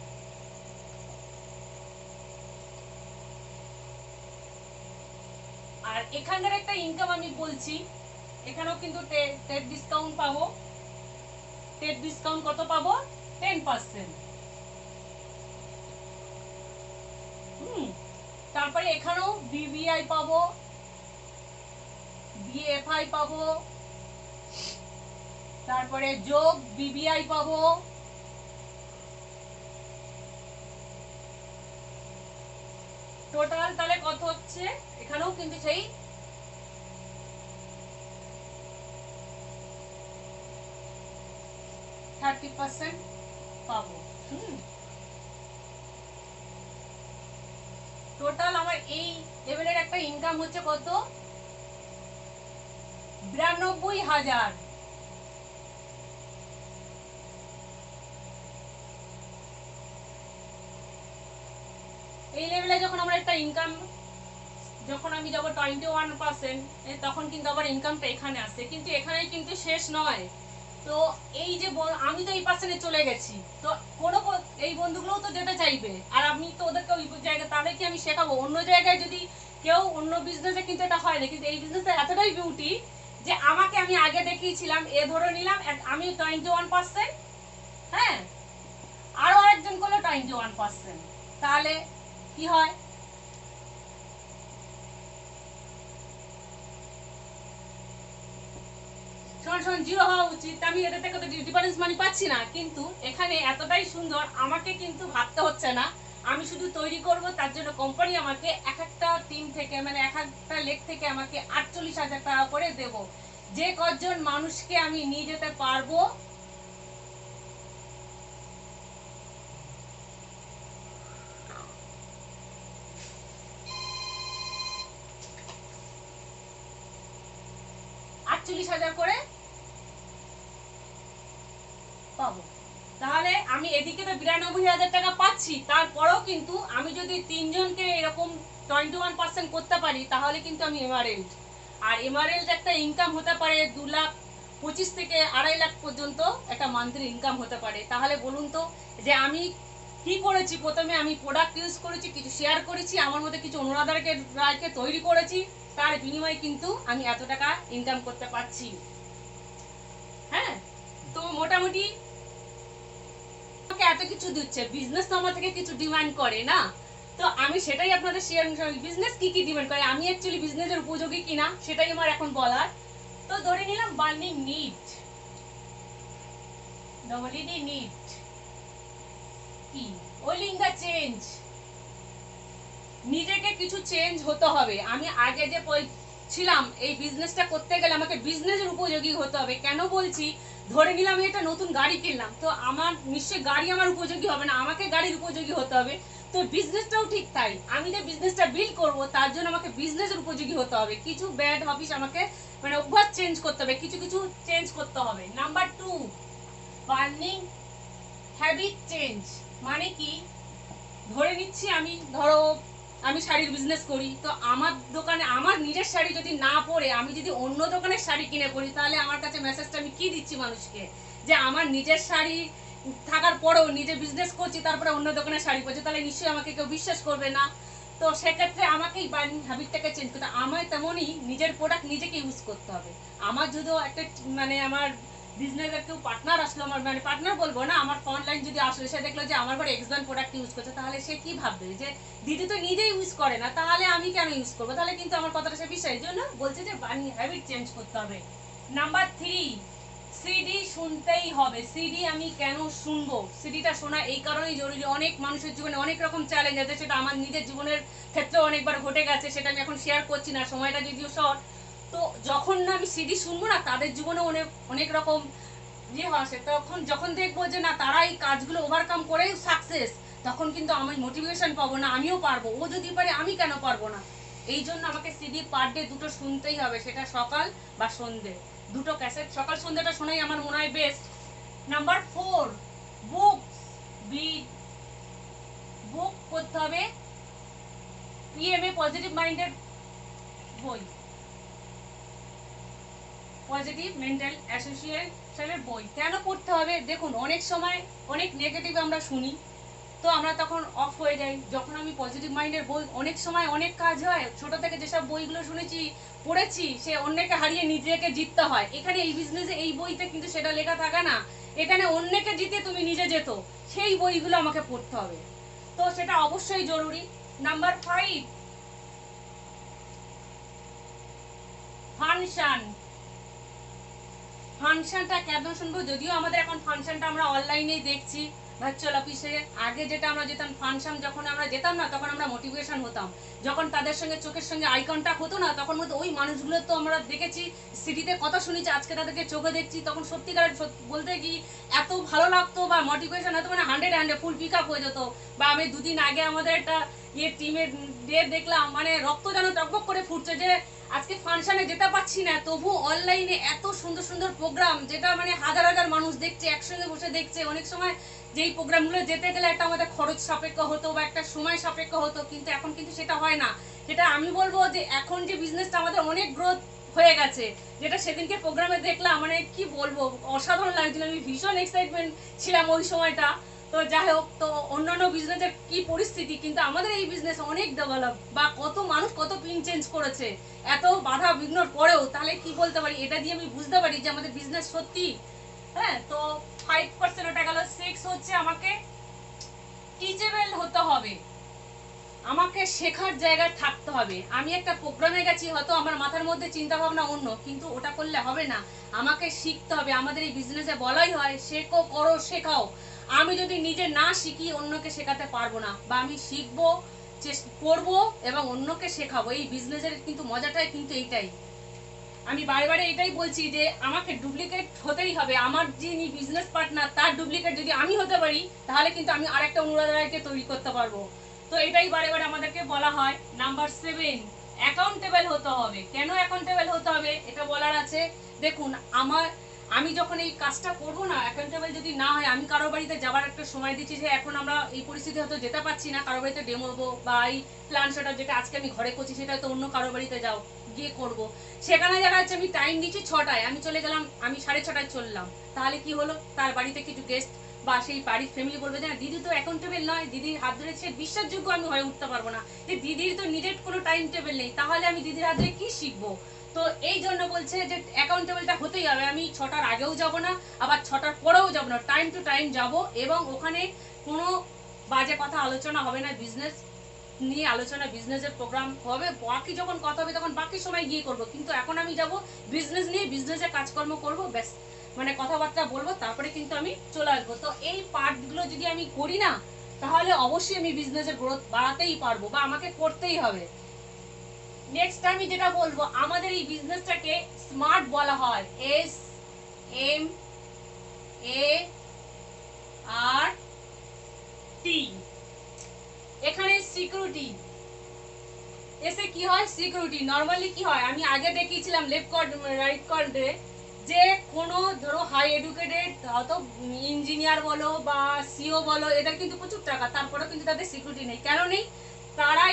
আর এখানকার একটা ইনকাম আমি বলছি, এখানেও কিন্তু টেট ডিসকাউন্ট পাবো। টেট ডিসকাউন্ট কত পাবো? 10%। তারপরে এখানেও বিবিআই পাবো, বিএফআই পাবো, তারপরে যোগ বিবিআই পাবো, টোটাল তাহলে কত হচ্ছে? এখানেও কিন্তু সেই 30% পাবো। টোটাল আমার এই লেভেলের একটা ইনকাম হচ্ছে কত? 92,000। এই লেভেলে যখন আমরা একটা ইনকাম, যখন আমি যাবো 21%, তখন কিন্তু আবার ইনকামটা এখানে আসে, কিন্তু এখানে কিন্তু শেষ নয়। তো এই যে আমি তো এই পার্সেন্টে চলে গেছি, তো কোনো এই বন্ধুগুলোও তো যেতে চাইবে, আর আমি তো ওদেরকে ওই জায়গায়, তাহলে কি আমি শেখাবো? অন্য জায়গায় যদি কেউ অন্য বিজনেসে, কিন্তু এটা হয় না, কিন্তু এই বিজনেসে এতটাই বিউটি যে আমাকে, আমি আগে দেখিয়েছিলাম, এ ধরে নিলাম আমি 21%, হ্যাঁ, আরো একজন করলো 21%, তাহলে কি হয়? সমান সমান 0 হওয়া উচিত। আমি এটা থেকে তো ডিফারেন্স মানি পাচ্ছি না, কিন্তু এখানে এতটাই সুন্দর, আমাকে কিন্তু ভাবতে হচ্ছে না, আমি শুধু তৈরি করব, তার জন্য কোম্পানি আমাকে এক একটা টিম থেকে, মানে এক একটা লেগ থেকে আমাকে 48,000 টাকা করে দেব। যে কজন মানুষকে আমি নিয়ে যেতে পারবো, করে পাবো। তাহলে আমি এদিকে তো 92,000 টাকা পাচ্ছি, তারপরেও কিন্তু আমি যদি 3 জনকে এরকম 21% করতে পারি, তাহলে কিন্তু আমি এমারেল্ড। আর এমারেল্ড একটা ইনকাম হতে পারে 2,25,000 থেকে 2.5 লাখ পর্যন্ত একটা মান্থলি ইনকাম হতে পারে। তাহলে বলুন তো, যে আমি কি করেছি? প্রথমে আমি প্রোডাক্ট ইউজ করেছি, কিছু শেয়ার করেছি, আমার মধ্যে কিছু অনুরাধাকে তৈরি করেছি, তার বিনিময়ে কিন্তু আমি এত টাকা ইনকাম করতে পারছি। হ্যাঁ, তো মোটামুটি এত কিছু দিচ্ছে, বিজনেস তো আমার থেকে কিছু ডিমান্ড করে না, তো আমি সেটাই আপনাদের শেয়ার, বিজনেস কি কি ডিমান্ড করে, আমি অ্যাকচুয়ালি বিজনেসের উপযোগী কিনা সেটাই আমার এখন বলার। তো ধরে নিলাম বার্নিং নিড, ডবলইডি নিড কি, ওয়েলিং দ্য চেঞ্জ, নিজেকে কিছু চেঞ্জ হতে হবে। আমি আগে যে ছিলাম, এই বিজনেসটা করতে গেলে আমাকে বিজনেসের উপযোগী হতে হবে। কেন বলছি? ধরে নিলাম আমি একটা নতুন গাড়ি কিনলাম, তো আমার নিশ্চয়ই গাড়ি আমার উপযোগী হবে না, আমাকে গাড়ির উপযোগী হতে হবে। তো বিজনেসটাও ঠিক তাই, আমি যে বিজনেসটা বিল্ড করব, তার জন্য আমাকে বিজনেসের উপযোগী হতে হবে। কিছু ব্যাড হবিস আমাকে, মানে অভ্যাস চেঞ্জ করতে হবে, কিছু কিছু চেঞ্জ করতে হবে। Number 2, burning habit change. মানে কি? ধরে নিচ্ছি আমি, ধরো আমি শাড়ির বিজনেস করি, তো আমার দোকানে আমার নিজের শাড়ি যদি না পরে আমি যদি অন্য দোকানের শাড়ি কিনে পরি, তাহলে আমার কাছে মেসেজটা আমি কি দিচ্ছি মানুষকে, যে আমার নিজের শাড়ি থাকার পরেও নিজে বিজনেস করছি, তারপরে অন্য দোকানের শাড়ি পরছি, তাহলে নিশ্চয়ই আমাকে কেউ বিশ্বাস করবে না। তো সেক্ষেত্রে আমাকেই বাইং হ্যাবিটটাকে চেঞ্জ করতে, আমার তেমনই নিজের প্রোডাক্ট নিজেকে ইউজ করতে হবে। আমার যদিও একটা মানে আমার বিজনেসের কেউ পার্টনার আসলো, আমার মানে পার্টনার বলবো না, আমার অনলাইন যদি আসলো, সে দেখলো যে আমার ঘরে এক্সবান প্রোডাক্ট ইউজ করছে, তাহলে সে কি ভাববে যে দিদি তো নিজে ইউজ করে না, তাহলে আমি কেন ইউজ করবো, তাহলে কিন্তু আমার কথাটা সে বিশ্বাস। জন্য বলছে যে বার্নিং হ্যাবিট চেঞ্জ করতে হবে। নাম্বার 3, সিডি শুনতেই হবে। সিডি আমি কেন শুনবো? সিডিটা শোনা এই কারণেই জরুরি, অনেক মানুষের জীবনে অনেক রকম চ্যালেঞ্জ আছে, সেটা আমার নিজের জীবনের ক্ষেত্রেও অনেকবার ঘটে গেছে, সেটা আমি এখন শেয়ার করছি না, সময়টা যদিও শর্ট। তো যখন না আমি সিডি শুনবো না, তাদের জীবনে অনেক অনেক রকম ইয়ে আসে, তখন যখন দেখবো যে না তারা এই কাজগুলো ওভারকাম করে সাকসেস, তখন কিন্তু আমি মোটিভেশন পাবো না, আমিও পারবো, ও যদি পারে আমি কেন পারবো না। এই জন্য আমাকে সিডি পার ডে 2টো শুনতেই হবে, সেটা সকাল বা সন্ধে, 2টো ক্যাসেট, সকাল সন্ধ্যাটা শোনাই আমার মনে হয় বেস্ট। নাম্বার 4, বুকস রিড, বুক পড়তে হবে। পিএমএ পজিটিভ মাইন্ডের বই, পজিটিভ মেন্টাল অ্যাসোসিয়েশনের বই কেন পড়তে হবে? দেখুন, অনেক সময় অনেক নেগেটিভ আমরা শুনি, তো আমরা তখন অফ হয়ে যাই। যখন আমি পজিটিভ মাইন্ডের বই, অনেক সময় অনেক কাজ হয়, ছোট থেকে যেসব বইগুলো শুনেছি পড়েছি, সে অন্যকে হারিয়ে নিজেকে জিততে হয়। এখানে এই বিজনেসে এই বইতে কিন্তু সেটা লেখা থাকে না, এখানে অন্যকে জিতে তুমি নিজে যেত, সেই বইগুলো আমাকে পড়তে হবে, তো সেটা অবশ্যই জরুরি। Number 5, function. ফাংশনটা কেন শুনবো? যদিও আমাদের এখন ফাংশনটা আমরা অনলাইনেই দেখছি, ভার্চুয়াল অফিসে। আগে যেটা আমরা যেতাম ফাংশন, যখন আমরা যেতাম না তখন আমরা মোটিভেশন হতাম, যখন তাদের সঙ্গে চোখের সঙ্গে আই কন্ট্যাক্ট হতো না, তখন মতো ওই মানুষগুলো তো আমরা দেখেছি, সিটিতে কথা শুনেছি, আজকে তাদেরকে চোখে দেখছি, তখন সত্যিকার বলতে কি এত ভালো লাগতো, বা মোটিভেশন হতো, মানে 100 ফুল পিক আপ হয়ে যেত। বা আমি দুদিন আগে আমাদের একটা টিমের ডে দেখলাম, মানে রক্ত যেন টকবক করে ফুটছে, যে আজকে ফাংশনে যেতে পারছি না, তবু অনলাইনে এত সুন্দর সুন্দর প্রোগ্রাম, যেটা মানে হাজার হাজার মানুষ দেখছে, একসঙ্গে বসে দেখছে। অনেক সময় যেই প্রোগ্রামগুলো যেতে গেলে একটা আমাদের খরচ সাপেক্ষ হতো বা একটা সময় সাপেক্ষ হতো, কিন্তু এখন কিন্তু সেটা হয় না। যেটা আমি বলবো যে এখন যে বিজনেসটা আমাদের অনেক গ্রোথ হয়ে গেছে, যেটা সেদিনকে প্রোগ্রামে দেখলাম, মানে কি বলবো, অসাধারণ লাগছিল, আমি ভীষণ এক্সাইটমেন্ট ছিলাম ওই সময়টা। তো যাই হোক, তো অন্যান্য বিজনেসের কি পরিস্থিতি, কিন্তু আমাদের এই বিজনেস অনেক ডেভেলপ, বা কত মানুষ কত পিন চেঞ্জ করেছে এত বাধা বিঘ্নর পরেও। তাহলে কি বলতে পারি, এটা দিয়ে আমি বুঝতে পারি যে আমাদের বিজনেস সত্যি। হ্যাঁ, তো 5% ওটা গেল। 6 হচ্ছে আমাকে টিচেবল হতে হবে, আমাকে শেখার জায়গায় থাকতে হবে। আমি একটা প্রোগ্রামে গেছি, হয়তো আমার মাথার মধ্যে চিন্তা ভাবনা অন্য, কিন্তু ওটা করলে হবে না, আমাকে শিখতে হবে। আমাদের এই বিজনেসে বলাই হয় শেখো করো শেখাও। আমি যদি নিজে না শিখি অন্যকে শেখাতে পারবো না, বা আমি শিখবো, করবো এবং অন্যকে শেখাবো। এই বিজনেসের কিন্তু মজাটাই কিন্তু এইটাই, আমি বারে বারে এটাই বলছি যে আমাকে ডুপ্লিকেট হতেই হবে। আমার যিনি বিজনেস পার্টনার তার ডুপ্লিকেট যদি আমি হতে পারি, তাহলে কিন্তু আমি আরেকটা অনুরাধাকে তৈরি করতে পারবো। তো এটাই বারে বারে আমাদেরকে বলা হয়। নাম্বার 7, অ্যাকাউন্টেবল হতে হবে। কেন অ্যাকাউন্টেবল হতে হবে এটা বলার আছে। দেখুন, আমি যখন এই কাজটা করবো না, অ্যাকাউন্টেবল যদি না হয়, আমি কারোর বাড়িতে যাবার একটা সময় দিচ্ছি, যে এখন আমরা এই পরিস্থিতি হয়তো যেতে পারছি না, কারোর বাড়িতে ডেমোবো, বা এই প্ল্যান সেটা যেটা আজকে আমি ঘরে করছি, সেটা হয়তো অন্য কারোর বাড়িতে গিয়ে করবো। সেখানে দেখা যাচ্ছে আমি টাইম দিচ্ছি 6টায়, আমি চলে গেলাম, আমি 6:30টায় চললাম, তাহলে কি হলো, তার বাড়িতে কিছু গেস্ট বা সেই বাড়ির ফ্যামিলি বলবে যে না, দিদি তো অ্যাকাউন্টেবল নয়, দিদির হাত ধরে সে বিশ্বাসযোগ্য আমি হয়ে উঠতে পারবো না, যে দিদির তো নিজের কোনো টাইম টেবিল নেই, তাহলে আমি দিদির হাত ধরে কি শিখবো। তো এই জন্য বলছে যে অ্যাকাউন্টেবলটা হতেই হবে। আমি 6টার আগেও যাব না, আবার 6টার পরেও যাব না, টাইম টু টাইম যাব, এবং ওখানে কোনো বাজে কথা আলোচনা হবে না, বিজনেস নিয়ে আলোচনা, বিজনেসের প্রোগ্রাম হবে, বাকি যখন কথা হবে তখন বাকি সময় গিয়ে করব, কিন্তু এখন আমি যাব বিজনেস নিয়ে, বিজনেসের কাজকর্ম করব, ব্যাস, মানে কথাবার্তা বলবো, তারপরে কিন্তু আমি চলে আসবো। তো এই পার্টগুলো যদি আমি করি না, তাহলে অবশ্যই আমি বিজনেসের গ্রোথ বাড়াতেই পারবো, বা আমাকে করতেই হবে। নেক্সট আমি যেটা বলবো, আমাদের এই বিজনেসটাকে স্মার্ট বলা হয়, SMART। এখানে সিকিউরিটি এসে কি হয়, সিকিউরিটি নরমালি কি হয়, আমি আগে দেখিয়েছিলাম লেফট কর্নার রাইট কর্নারে, যে কোনো ধরো হাই এডুকেটেড, হয়তো ইঞ্জিনিয়ার বলো বা সিও বলো, এদের কিন্তু প্রচুর টাকা, তারপরেও কিন্তু তাদের সিকিউরিটি নেই। কেন নেই? তারা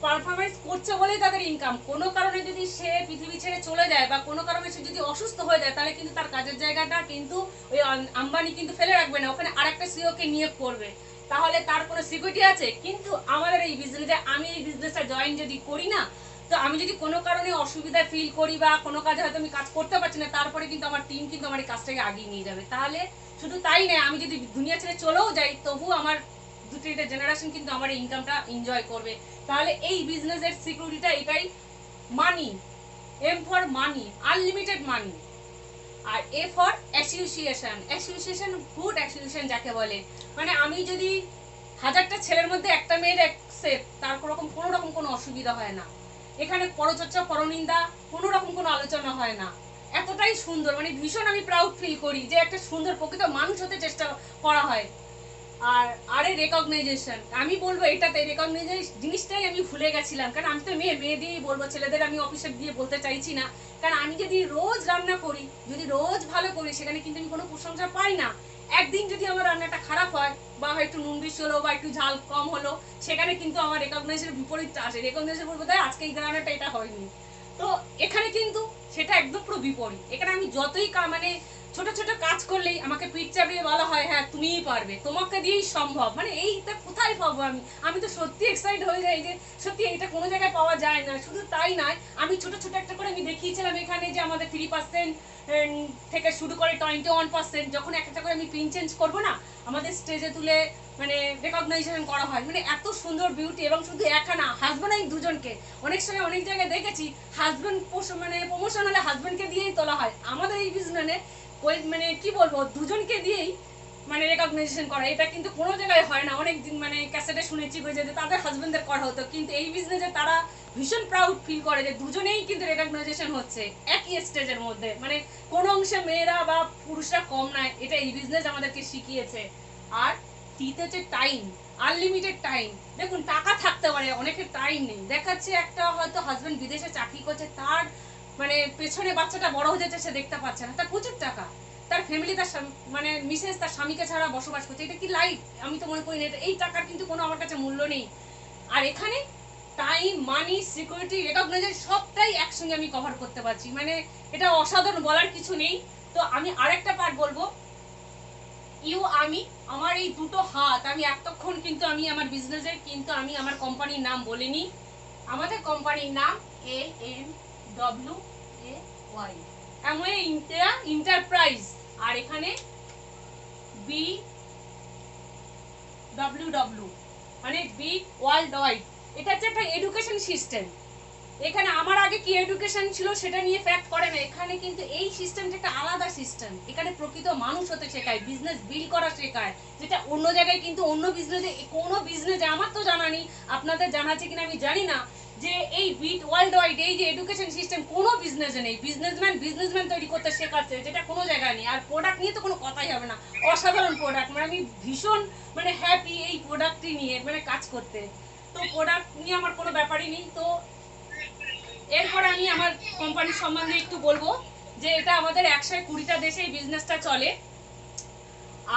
পারফরমেন্স করছে বলেই তাদের ইনকাম। কোনো কারণে যদি সে পৃথিবী ছেড়ে চলে যায় বা কোনো কারণে সে যদি অসুস্থ হয়ে যায়, তাহলে কিন্তু তার কাজের জায়গাটা কিন্তু ওই আম্বানি কিন্তু ফেলে রাখবে না, ওখানে আরেকটা সিইওকে নিয়োগ করবে। তাহলে তার কোনো সিকিউরিটি আছে? কিন্তু আমাদের এই বিজনেসে, আমি এই বিজনেসটা জয়েন যদি করি না, তো আমি যদি কোনো কারণে অসুবিধা ফিল করি বা কোনো কাজে হয়তো আমি কাজ করতে পারছি না, তারপরে কিন্তু আমার টিম কিন্তু আমার এই কাজটাকে আগিয়ে নিয়ে যাবে। তাহলে শুধু তাই নয়, আমি যদি দুনিয়া ছেড়ে চলেও যাই, তবু আমার 2-3টা জেনারেশন কিন্তু আমার ইনকামটা এনজয় করবে। তাহলে এই বিজনেসের সিকিউরিটিটা এটাই, money, M for money, unlimited money. আর A for association, association, good association যাকে বলে, মানে আমি যদি 1000টা ছেলের মধ্যে একটা মেয়ের অ্যাকসেপ্ট, তার কোনো রকম কোনো অসুবিধা হয় না। এখানে পরচর্চা, পরনিন্দা, কোনো রকম কোনো আলোচনা হয় না। এতটাই সুন্দর, মানে ভীষণ আমি প্রাউড ফিল করি যে একটা সুন্দর প্রকৃত মানুষ হতে চেষ্টা করা হয়। আর আরে রেকগনাইজেশন, আমি বলবো এটাতে রেকগনাইজেশন জিনিসটাই আমি ভুলে গেছিলাম। কারণ আমি তো মেয়ে দিয়েই বলবো, ছেলেদের আমি অফিসে দিয়ে বলতে চাইছি না। কারণ আমি যদি রোজ রান্না করি, যদি রোজ ভালো করি, সেখানে কিন্তু আমি কোনো প্রশংসা পাই না। একদিন যদি আমার রান্নাটা খারাপ হয় বা একটু নুন বেশি হলো বা একটু ঝাল কম হলো, সেখানে কিন্তু আমার রেকগনাইজেশনের বিপরীতটা আসে। রেকগনাইজেশন বলবো, তাই আজকে এই রান্নাটা এটা হয়নি। তো এখানে কিন্তু সেটা একদম পুরো বিপরীত। এখানে আমি যতই মানে ছোট ছোট কাজ করলেই আমাকে পিঠ চাপিয়ে বলা হয়, হ্যাঁ তুমিই পারবে, তোমাকে দিয়েই সম্ভব। মানে এইটা কোথায় পাবো আমি? আমি তো সত্যি এক্সাইটেড হয়ে যাই যে সত্যি এটা কোনো জায়গায় পাওয়া যায় না। শুধু তাই নয়, আমি ছোট ছোট একটা করে আমি দেখিয়েছিলাম এখানে যে আমাদের 3% থেকে শুরু করে 21%, যখন একটা করে আমি পিন চেঞ্জ করবো না, আমাদের স্টেজে তুলে মানে রেকগনাইজেশন করা হয়। মানে এত সুন্দর বিউটি, এবং শুধু একা না, হাজব্যান্ড আমি দুজনকে, অনেক সময় অনেক জায়গায় দেখেছি হাজব্যান্ড মানে প্রমোশন হলে হাজব্যান্ডকে দিয়েই তোলা হয়। আমাদের এই বিজনেসে ওই মানে কি বলবো, দুজনকে দিয়েই মানে রেকগনাইজেশন করা। এটা কিন্তু কোনো জায়গায় হয় না। অনেক দিন মানে ক্যাসেটে শুনেছি যে তাদের হাজবেন্ডদের করা হতো, কিন্তু এই বিজনেসে তারা ভীষণ প্রাউড ফিল করে যে দুজনেই কিন্তু রেকগনাইজেশন হচ্ছে একই স্টেজের মধ্যে। মানে কোনো অংশে মেয়েরা বা পুরুষরা কম নয়, এটা এই বিজনেস আমাদেরকে শিখিয়েছে। আর টিতে হচ্ছে টাইম, আনলিমিটেড টাইম। দেখুন, টাকা থাকতে পারে, অনেকের টাইম নেই। দেখাচ্ছে একটা হয়তো হাজবেন্ড বিদেশে চাকরি করছে, তার মানে পেছনে বাচ্চাটা বড় হয়ে যাচ্ছে, সে দেখতে পাচ্ছে না, তার প্রচুর টাকা, তার ফ্যামিলি, তার মানে মিসেস তার স্বামীকে ছাড়া বসবাস করছে। এটা কি লাইফ? আমি তো মনে করি না। এই টাকার কিন্তু কোনো আমার কাছে মূল্য নেই। আর এখানে টাইম, মানি, সিকিউরিটি, রেকগনাইজেশন সবটাই একসঙ্গে আমি কভার করতে পারছি। মানে এটা অসাধারণ, বলার কিছু নেই। তো আমি আরেকটা পার্ট বলবো, আমি আমার এই দুটো হাত, আমি এতক্ষণ কিন্তু আমি আমার বিজনেসের কিন্তু আমি আমার কোম্পানির নাম বলিনি। আমাদের কোম্পানির নাম AMWAY, অ্যামওয়ে ইন্ডিয়া এন্টারপ্রাইজ। আর এখানে BWW, মানে বিগ ওয়ার্ল্ড ওয়াইড। এটা হচ্ছে একটা এডুকেশন সিস্টেম। এখানে আমার আগে কি এডুকেশন ছিল সেটা নিয়ে ফ্যাক্ট করে না। এখানে কিন্তু এই সিস্টেমটা একটা আলাদা সিস্টেম। এখানে প্রকৃত মানুষ হতে শেখায়, বিজনেস বিল্ড করা শেখায়, যেটা অন্য জায়গায় কিন্তু অন্য বিজনেসে, কোনো বিজনেসে আমার তো জানা নেই, আপনাদের জানা আছে কিনা আমি জানি না, যে এই বিট ওয়ার্ল্ড ওয়াইড এই যে এডুকেশন সিস্টেম কোনো বিজনেসে নেই। বিজনেসম্যান তৈরি করতে শেখাচ্ছে, যেটা কোনো জায়গায় নেই। আর প্রোডাক্ট নিয়ে তো কোনো কথাই হবে না, অসাধারণ প্রোডাক্ট। মানে আমি ভীষণ মানে হ্যাপি এই প্রোডাক্টটি নিয়ে মানে কাজ করতে। তো প্রোডাক্ট নিয়ে আমার কোনো ব্যাপারই নেই। তো এরপরে আমি আমার কোম্পানির সম্বন্ধে একটু বলবো, যে এটা আমাদের 120টা দেশে এই বিজনেসটা চলে,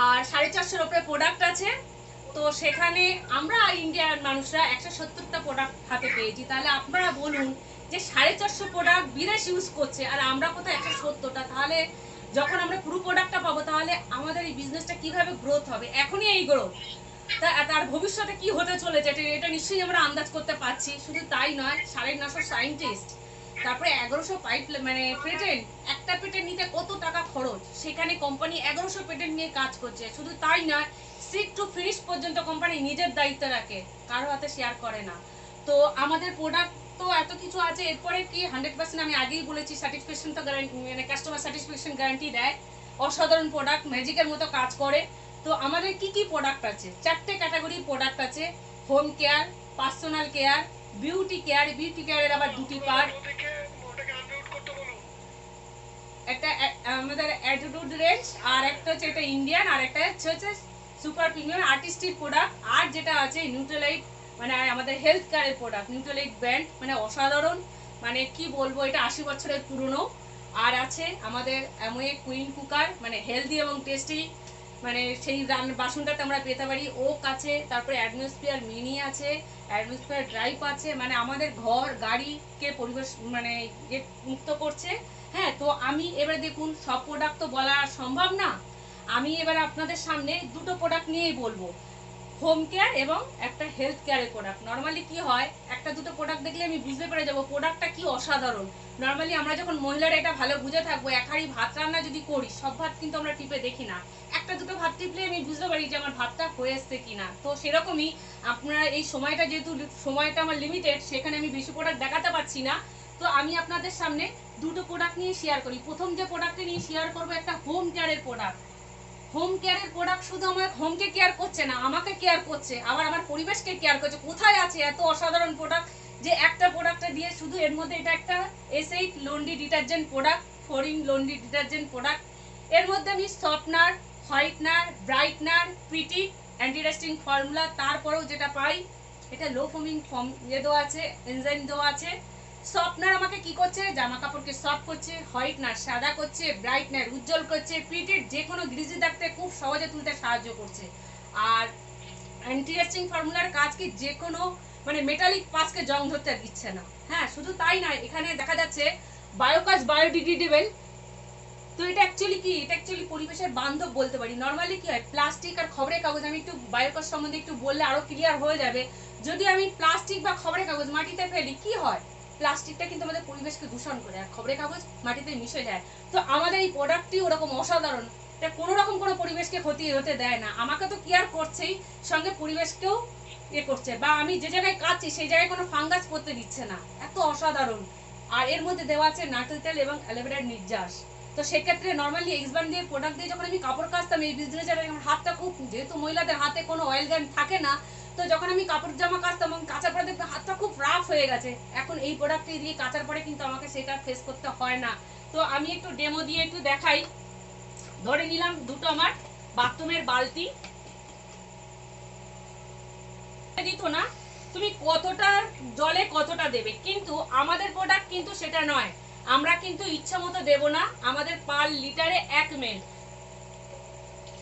আর 450-এর উপরে প্রোডাক্ট আছে। তো সেখানে আমরা ইন্ডিয়ার মানুষরা 170টা প্রোডাক্ট হাতে পেয়েছি। তাহলে আপনারা বলুন যে 450 প্রোডাক্ট বিদেশ ইউজ করছে, আর আমরা কোথায় 170টা। তাহলে যখন আমরা পুরো প্রোডাক্টটা পাবো, তাহলে আমাদের এই বিজনেসটা কিভাবে গ্রোথ হবে, এখনই এই গ্রোথ, তার ভবিষ্যতে কি হতে চলেছে এটা নিশ্চয়ই আমরা আন্দাজ করতে পারছি। শুধু তাই নয়, 950 সায়েন্টিস্ট, তারপরে 1100 পাইপ মানে পেটেন্ট, একটা পেটেন্ট নিতে কত টাকা খরচ, সেখানে কোম্পানি 1100 পেটেন্ট নিয়ে কাজ করছে। শুধু তাই নয়, সিট টু ফিনিশ পর্যন্ত কোম্পানি নিজের দায়িত্ব রাখে, কারো হাতে শেয়ার করে না। তো আমাদের প্রোডাক্ট তো এত কিছু আছে। এরপরে কি 100% আমি আগেই বলেছি, সার্টিফিকেশন তো গ্যারান্টি, মানে কাস্টমার স্যাটিসফ্যাকশন গ্যারান্টি দেয়। অসাধারণ প্রোডাক্ট, ম্যাজিকের মতো কাজ করে। তো আমাদের কি কি প্রোডাক্ট আছে? 4টে ক্যাটাগরির প্রোডাক্ট আছে। Home care, personal care, beauty care. Beauty কেয়ারের আবার দুটি পার্ট, একটা আমাদের অ্যাটিটিউড রেঞ্জ, আর একটা হচ্ছে এটা ইন্ডিয়ান, আর একটা হচ্ছে সুপার প্রিমিয়াম আর্টিস্টিক প্রোডাক্ট। আর যেটা আছে নিউট্রালাইট, মানে আমাদের হেলথ কেয়ারের প্রোডাক্ট, নিউট্রালাইট ব্র্যান্ড, মানে অসাধারণ, মানে কি বলবো, এটা 80 বছরের পুরনো। আর আছে আমাদের অ্যামওয়ে কুইন কুকার, মানে হেলদি এবং টেস্টি মানে সেই বাসনটাতে আমরা পেতে পারি। ওক আছে, তারপরে অ্যাটমসফিয়ার মিনি আছে, অ্যাটমসফিয়ার ড্রাইভ আছে, মানে আমাদের ঘর গাড়িকে পরিবেশ মানে মুক্ত করছে। হ্যাঁ, তো আমি এবার দেখুন সব প্রোডাক্ট তো বলা সম্ভব না, আমি এবার আপনাদের সামনে দুটো প্রোডাক্ট নিয়েই বলবো, হোম কেয়ার এবং একটা হেলথ কেয়ারের প্রোডাক্ট। নর্মালি কি হয়, একটা দুটো প্রোডাক্ট দেখলে আমি বুঝতে পেরে যাবো প্রোডাক্টটা কি অসাধারণ। নর্মালি আমরা যখন মহিলারা এটা ভালো বুঝে থাকবো, এক হাঁড়ি ভাত রান্না যদি করি, সব ভাত কিন্তু আমরা টিপে দেখি না, একটা দুটো ভাত টিপলে আমি বুঝতে পারি যে আমার ভাতটা হয়ে এসছে কিনা। তো সেরকমই আপনারা এই সময়টা, যেহেতু সময়টা আমার লিমিটেড, সেখানে আমি বেশি প্রোডাক্ট দেখাতে পারছি না। তো আমি আপনাদের সামনে দুটো প্রোডাক্ট নিয়ে শেয়ার করি। প্রথম যে প্রোডাক্টটা নিয়ে শেয়ার করবো, একটা হোম কেয়ারের প্রোডাক্ট। হোম কেয়ারের প্রোডাক্ট শুধু আমার হোমকে কেয়ার করছে না, আমাকে কেয়ার করছে, আবার আমার পরিবেশকে কেয়ার করছে। কোথায় আছে এত অসাধারণ প্রোডাক্ট যে একটা প্রোডাক্টে দিয়ে শুধু, এর মধ্যে এটা একটা S8 laundry detergent product, 4 in laundry detergent product. এর মধ্যে আমি softener, whitener, brightener, PT, anti rusting formula, তারপরেও যেটা পাই এটা লো ফোমিং ফর্ম দেওয়া আছে, এনজাইম দেওয়া আছে। সফটনার আমাকে কি করছে, জামা কাপড়কে সফট করছে, হোয়াইটনার সাদা করছে, ব্রাইটনার উজ্জ্বল করছে, পিটির যে কোনো গ্রিজি দাগতে খুব সহজে তুলতে সাহায্য করছে। আর অ্যান্টি রাস্টিং ফর্মুলার কাজ কি, যে কোনো মানে মেটালিক পাসকে জং ধরতে দিচ্ছে না। হ্যাঁ, শুধু তাই নয়, এখানে দেখা যাচ্ছে বায়োকাস বায়োডিগ্রেডেবল। তো এটা অ্যাকচুয়ালি কি, এটা অ্যাকচুয়ালি পরিবেশের বান্ধব বলতে পারি। নর্মালি কি হয়, প্লাস্টিক আর খবরের কাগজ, আমি একটু বায়োকাস সম্বন্ধে একটু বললে আরো ক্লিয়ার হয়ে যাবে। যদি আমি প্লাস্টিক বা খবরের কাগজ মাটিতে ফেলি, কি হয়, প্লাস্টিকটা কিন্তু আমাদের পরিবেশকে দূষণ করে, আর খবরের কাগজ মাটিতে মিশে যায়। তো আমাদের এই প্রোডাক্টটি ওরকম অসাধারণ, এটা কোনো রকম কোনো পরিবেশকে ক্ষতি হতে দেয় না, আমাকে তো কেয়ার করছেই, সঙ্গে পরিবেশকেও করছে। বা আমি যে জায়গায় কাচ্ছি সেই জায়গায় কোনো ফাঙ্গাস পড়তে দিচ্ছে না, এত অসাধারণ। আর এর মধ্যে দেওয়া আছে নারকেল তেল এবং অ্যালোভেরার নির্যাস। তো সেক্ষেত্রে নর্মালি এক্সবান দিয়ে প্রোডাক্ট দিয়ে যখন আমি কাপড় কাচতাম, এই বিজনেস আমার হাতটা খুব, যেহেতু মহিলাদের হাতে কোনো অয়েল গান থাকে না, তো যখন আমি কাপড় জামা কাচতাম এবং কাচার পরে দেখতে হাতটা খুব রাফ হয়ে গেছে। এখন এই প্রোডাক্টটি দিয়ে কাচার পরে কিন্তু আমাকে সেটা ফেস করতে হয় না। তো আমি একটু ডেমো দিয়ে একটু দেখাই। ধরে নিলাম দুটো আমার বাথরুমের বালতি, দিত না তুমি কতটা জলে কতটা দেবে, কিন্তু আমাদের প্রোডাক্ট কিন্তু সেটা নয়, আমরা কিন্তু ইচ্ছা মতো দেবো না, আমাদের পার লিটারে 1 ml।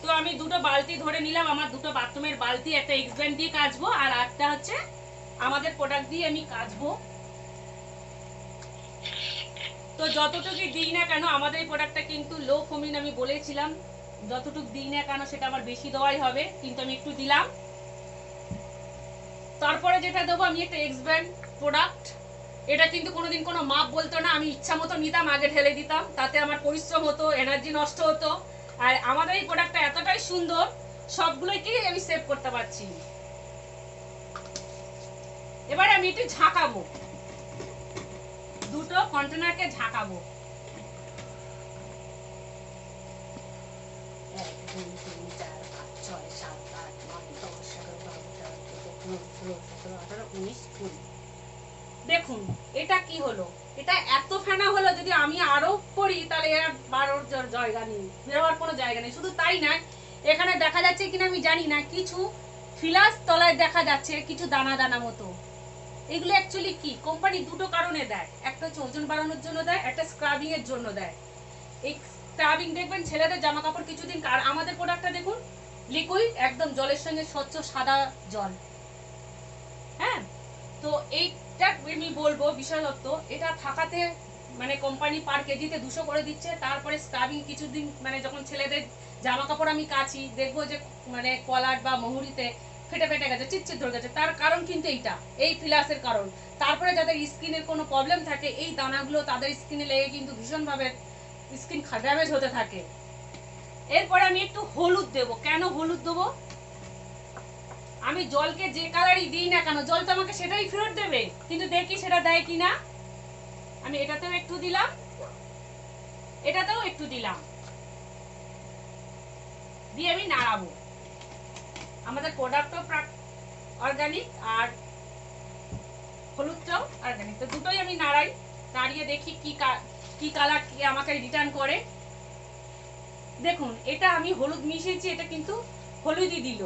তো আমি দুটো বালতি ধরে নিলাম, আমার দুটো বাথরুমের বালতি, একটা এক্সব্যান্ড দিয়ে কাচবো আর একটা হচ্ছে আমাদের প্রোডাক্ট দিয়ে আমি কাচবো। তো যতটুকু দিই না কেন, আমাদের এই প্রোডাক্টটা কিন্তু লো ফোমিং, আমি বলেছিলাম যতটুকু দিই না কেন সেটা আমার বেশি দেওয়াই হবে, কিন্তু আমি একটু দিলাম। তারপরে যেটা দেবো, আমি একটা এক্সব্যান্ড প্রোডাক্ট, এটা কিন্তু কোনোদিন কোনো মাপ বলতো না, আমি ইচ্ছা মতো নিতাম, আগে ঢেলে দিতাম, তাতে আমার পরিশ্রম হতো, এনার্জি নষ্ট হতো। আর আমাদের এই প্রোডাক্টটা এতটাই সুন্দর, সবগুলোকে আমি সেভ করতে পারছি। এবারে আমি একটু ঝাঁকাবো, দুটো কন্টেনারকে ঝাঁকাবো। 1 2 3 4 5 6 7 8 9 10 11 12 13 14 15 16 17 18 19 20। দেখুন এটা কি হলো, এটা এত ফেনা হলো, যদি আমি আরো করি তাহলে এর বাড়ার জায়গা নেই, বেরোবার কোনো জায়গা নেই। শুধু তাই নয়, এখানে দেখা যাচ্ছে কিনা আমি জানি না, কিছু ফিলাস তলায় দেখা যাচ্ছে কিছু দানা দানা মতো। এগুলো অ্যাকচুয়ালি কি, কোম্পানি দুটো কারণে দেয়, একটা হচ্ছে ওজন বাড়ানোর জন্য দেয়, একটা স্ক্রাবিং এর জন্য দেয়। এই স্ক্রাবিং দেখবেন ছেলেদের জামা কাপড় কিছুদিন, আর আমাদের প্রোডাক্টটা দেখুন লিকুইড, একদম জলের সঙ্গে স্বচ্ছ সাদা জল। হ্যাঁ, তো এইটা আমি বলবো বিশেষত্ব, এটা থাকাতে মানে কোম্পানি পার কেজিতে 200 করে দিচ্ছে। তারপরে স্ক্রাবিং কিছুদিন, মানে যখন ছেলেদের জামা কাপড় আমি কাচি, দেখবো যে মানে কলার বা মুহুরিতে ফেটে ফেটে গেছে, চিটচিট ধরে গেছে, তার কারণ কিন্তু এইটা, এই ফিলাসের কারণ। তারপরে যাদের স্কিনের কোনো প্রবলেম থাকে, এই দানাগুলো তাদের স্কিনে লেগে কিন্তু ভীষণভাবে স্কিন ড্যামেজ হতে থাকে। এরপরে আমি একটু হলুদ দেবো। কেন হলুদ দেবো, আমি জলকে যে কালারই দিই না কেন, জল তো আমাকে সেটাই ফেরত দেবে, কিন্তু দেখি সেটা দেয় কিনা। আমি এটাতেও একটু দিলাম, এটাতেও একটু দিলাম, দিয়ে আমি নাড়াবো। আমাদের প্রোডাক্টও অর্গানিক আর হলুদটাও অর্গানিক, তো দুটোই আমি নাড়াই, নাড়িয়ে দেখি কি কালার কি আমাকে রিটার্ন করে। দেখুন এটা আমি হলুদ মিশিয়েছি, এটা কিন্তু হলুদই দিল।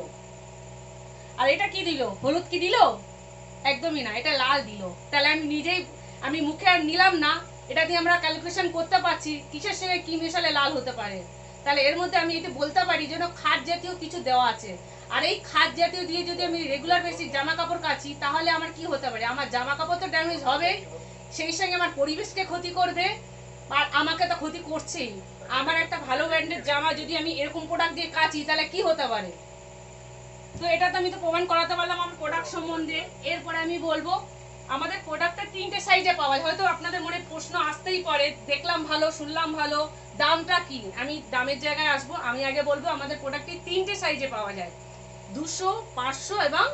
আর এটা কি দিল, হলুদ কি দিল, একদমই না, এটা লাল দিল। তাহলে আমি নিজেই, আমি মুখে আর নিলাম না, এটা দিয়ে আমরা ক্যালকুলেশন করতে পারছি কিসের সঙ্গে কি মেশালে লাল হতে পারে। তাহলে এর মধ্যে আমি এটা বলতে পারি যেন খাদ জাতীয় কিছু দেওয়া আছে। আর এই খাদ জাতীয় দিয়ে যদি আমি রেগুলার বেসিক জামা কাপড় কাচি তাহলে আমার কি হতে পারে, আমার জামা কাপড় তো ড্যামেজ হবে, সেই সঙ্গে আমার পরিবেশকে ক্ষতি করবে, আর আমাকে তো ক্ষতি করছেই। আমার একটা ভালো ব্র্যান্ডের জামা যদি আমি এরকম প্রোডাক্ট দিয়ে কাচি তাহলে কি হতে পারে। তো এটা তো আমি তো প্রমাণ করাতে পারলাম আমার প্রোডাক্ট সম্বন্ধে। এরপরে আমি বলবো আমাদের প্রোডাক্টটা 3টে সাইজে পাওয়া যায়। হয়তো আপনাদের মনে প্রশ্ন আসতেই পারে, দেখলাম ভালো, শুনলাম ভালো, দামটা কি? আমি দামের জায়গায় আসবো। আমি আগে বলবো আমাদের প্রোডাক্টটি 3টে সাইজে পাওয়া যায়, 200, 500 এবং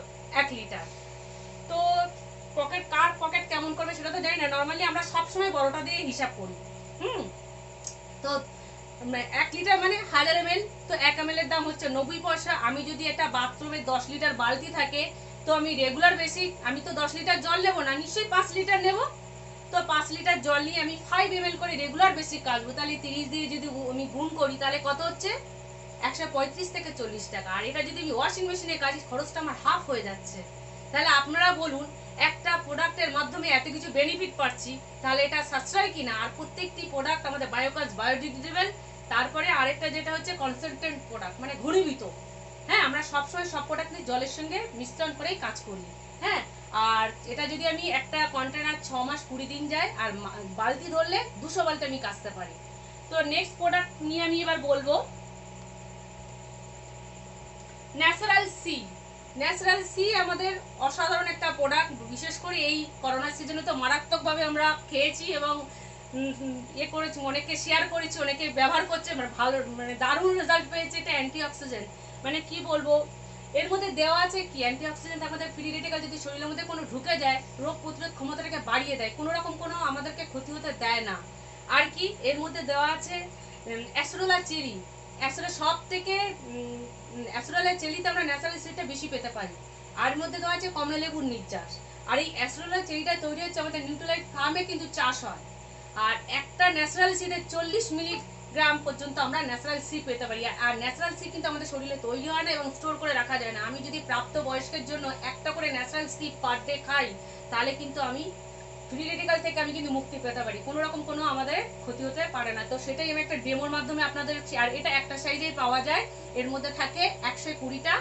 1 লিটার। তো কার পকেট কেমন করবে সেটা তো জানি না, নর্মালি আমরা সবসময় বড়টা দিয়ে হিসাব করি। তো 1 লিটার মানে 1000 ml, তো 1 ml এর দাম হচ্ছে 90 পয়সা। আমি যদি একটা বাথরুমে 10 লিটার বালতি থাকে, তো আমি রেগুলার বেসিক আমি তো 10 লিটার জল নেবো না, নিশ্চয়ই 5 লিটার নেব। তো 5 লিটার জল নিয়ে আমি 5 ml করে রেগুলার বেসিক কাচবো, তাহলে 30 দিয়ে যদি আমি গুণ করি তাহলে কত হচ্ছে, 135 থেকে 40 টাকা। আর এটা যদি আমি ওয়াশিং মেশিনে কাচি খরচটা আমার হাফ হয়ে যাচ্ছে। তাহলে আপনারা বলুন, একটা প্রোডাক্টের মাধ্যমে এত কিছু বেনিফিট পাচ্ছি, তাহলে এটা সাশ্রয় কিনা। আর প্রত্যেকটি প্রোডাক্ট আমাদের বায়োকাজ, বায়োডিগ্রেডেবল। তারপরে আরেকটা যেটা হচ্ছে কনসেন্ট্রেট প্রোডাক্ট, মানে ঘনীভূত। হ্যাঁ, আমরা সবসময় সব প্রোডাক্ট নিয়ে জলের সঙ্গে মিশ্রণ করেই কাজ করি। হ্যাঁ, আর এটা যদি আমি একটা কন্টেনার 6 মাস 20 দিন যায়, আর বালতি ধরলে 200 বালতি আমি কাচতে পারি। তো নেক্সট প্রোডাক্ট নিয়ে আমি এবার বলবো ন্যাচারাল সি। ন্যাচারাল সি আমাদের অসাধারণ একটা প্রোডাক্ট, বিশেষ করে এই করোনা সিজনে তো মারাত্মকভাবে আমরা খেয়েছি এবং ইয়ে করেছি, অনেকে শেয়ার করেছি, অনেকে ব্যবহার করছে, মানে ভালো, মানে দারুণ রেজাল্ট পেয়েছে। এটা অ্যান্টি অক্সিডেন্ট, মানে কি বলবো, এর মধ্যে দেওয়া আছে কি অ্যান্টি অক্সিডেন্ট, আমাদের ফ্রি রেডিক্যাল যদি শরীরের মধ্যে কোনো ঢুকে যায় রোগ প্রতিরোধ ক্ষমতাটাকে বাড়িয়ে দেয়, কোনো রকম কোনো আমাদেরকে ক্ষতি হতে দেয় না। আর কি এর মধ্যে দেওয়া আছে অ্যাসোরোলা চেরি। আসলে সব থেকে অ্যাসোরোলা চেরিতে আমরা ন্যাচারাল সিডটা বেশি পেতে পারি। আর এর মধ্যে দেওয়া আছে কমলা লেবুর নির্যাস। আর এই অ্যাসোরোলা চেরিটা তৈরি হচ্ছে আমাদের নিউট্রালাইট ফার্মে কিন্তু চাষ হয়। আর একটা ন্যাচারাল সিডে 40 মিলিগ্রাম পর্যন্ত আমরা ন্যাচারাল সি পেতে পারি। আর ন্যাচারাল সি কিন্তু আমাদের শরীরে তৈরি হয় না এবং স্টোর করে রাখা যায় না। আমি যদি প্রাপ্ত বয়স্কের জন্য একটা করে ন্যাচারাল সি পার ডে খাই, তাহলে কিন্তু আমি ফ্রি রেডিক্যাল থেকে আমি কিন্তু মুক্তি পেতে পারি, কোনো রকম কোনো আমাদের ক্ষতি হতে পারে না। তো সেটাই আমি একটা ডেমোর মাধ্যমে আপনাদের, আর এটা একটা সাইজেই পাওয়া যায়, এর মধ্যে থাকে 120টা।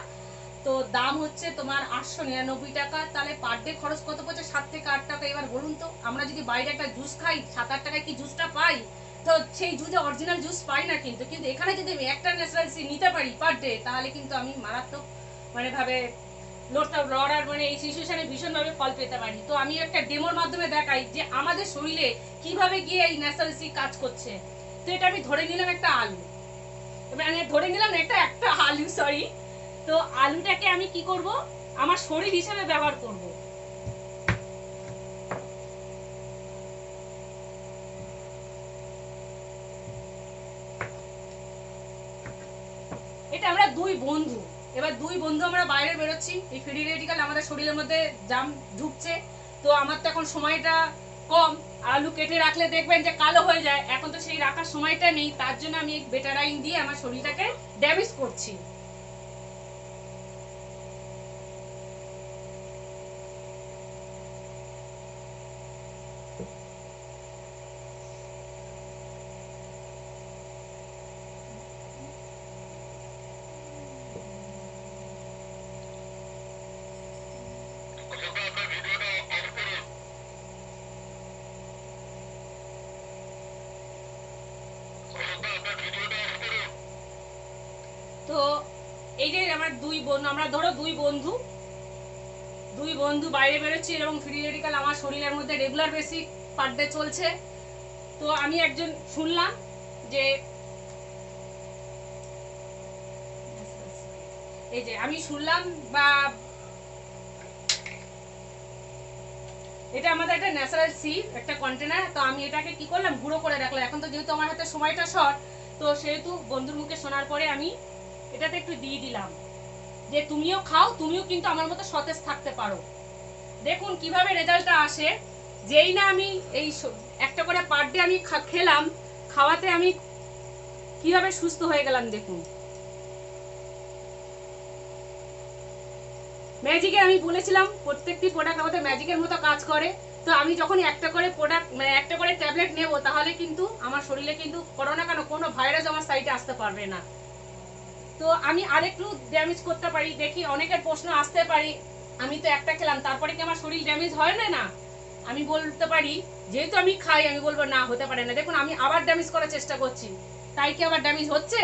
তো দাম হচ্ছে তোমার 899 টাকা। তাহলে পার ডে খরচ কত পড়ছে, 7 থেকে 8 টাকা। এবার বলুন তো, আমরা যদি বাইরে একটা জুস খাই 7-8 টাকায় কি জুসটা পাই? তো সেই জুসে অরিজিনাল জুস পাই না। কিন্তু এখানে যদি আমি একটা ন্যাচারাল সি নিতে পারি পার ডে, তাহলে কিন্তু আমি মারাত্মক মানে ভাবে লড়ার মানে এই সিচুয়েশনে ভীষণভাবে ফল পেতে পারি। তো আমি একটা ডেমোর মাধ্যমে দেখাই যে আমাদের শরীরে কিভাবে গিয়ে এই ন্যাচারাল সি কাজ করছে। তো এটা আমি ধরে নিলাম একটা আলু, মানে ধরে নিলাম এটা একটা আলু, সরি। তো আলুটাকে আমি কি করব, আমার শরীর হিসেবে ব্যবহার করব। এটা আমরা দুই বন্ধু, এবার দুই বন্ধু আমরা বাইরে বেরোচ্ছি, এই ফ্রি রেডিক্যাল আমাদের শরীরের মধ্যে জাম ঢুকছে। তো আমার তো এখন সময়টা কম, আলু কেটে রাখলে দেখবেন যে কালো হয়ে যায়, এখন তো সেই রাখার সময়টা নেই, তার জন্য আমি বেটারাইন দিয়ে আমার শরীরটাকে ড্যামেজ করছি। তো এই যে আমার দুই বন্ধু, আমরা ধরো দুই বন্ধু বাইরে বেরোচ্ছি এবং ফ্রি রেডিক্যাল আমার শরীরের মধ্যে রেগুলার বেসিক পার ডে চলছে। তো আমি একজন শুনলাম যে এই যে আমি শুনলাম বা এটা আমাদের একটা ন্যাচারাল সি একটা কন্টেনার। তো আমি এটাকে কি করলাম, গুঁড়ো করে রাখলাম। এখন তো যেহেতু আমার হাতে সময়টা শর্ট, তো সেহেতু বন্ধুর মুখে শোনার পরে আমি এটাতে একটু দিয়ে দিলাম যে তুমিও খাও, তুমিও কিন্তু আমার মতো সতেজ থাকতে পারো। দেখুন কিভাবে রেজাল্টটা আসে। যেই না আমি এই একটা করে পার ডে আমি খেলাম, খাওয়াতে আমি কিভাবে সুস্থ হয়ে গেলাম। দেখুন ম্যাজিকে আমি বলেছিলাম প্রত্যেকটি প্রোডাক্ট আমাদের ম্যাজিকের মতো কাজ করে। তো আমি যখনই একটা করে প্রোডাক্ট মানে একটা করে ট্যাবলেট নেব তাহলে কিন্তু আমার শরীরে কিন্তু করোনা কেন কোনো ভাইরাস আমার সাইডে আসতে পারবে না। তো আমি আরেকটু ড্যামেজ করতে পারি, দেখি অনেকের প্রশ্ন আসতে পারি আমি তো একটা খেলাম তারপরে কি আমার শরীর ড্যামেজ হয় না? না, আমি বলতে পারি যেহেতু আমি খাই আমি বলবো না হতে পারে না। দেখুন আমি আবার ড্যামেজ করার চেষ্টা করছি, তাই কি আবার ড্যামেজ হচ্ছে?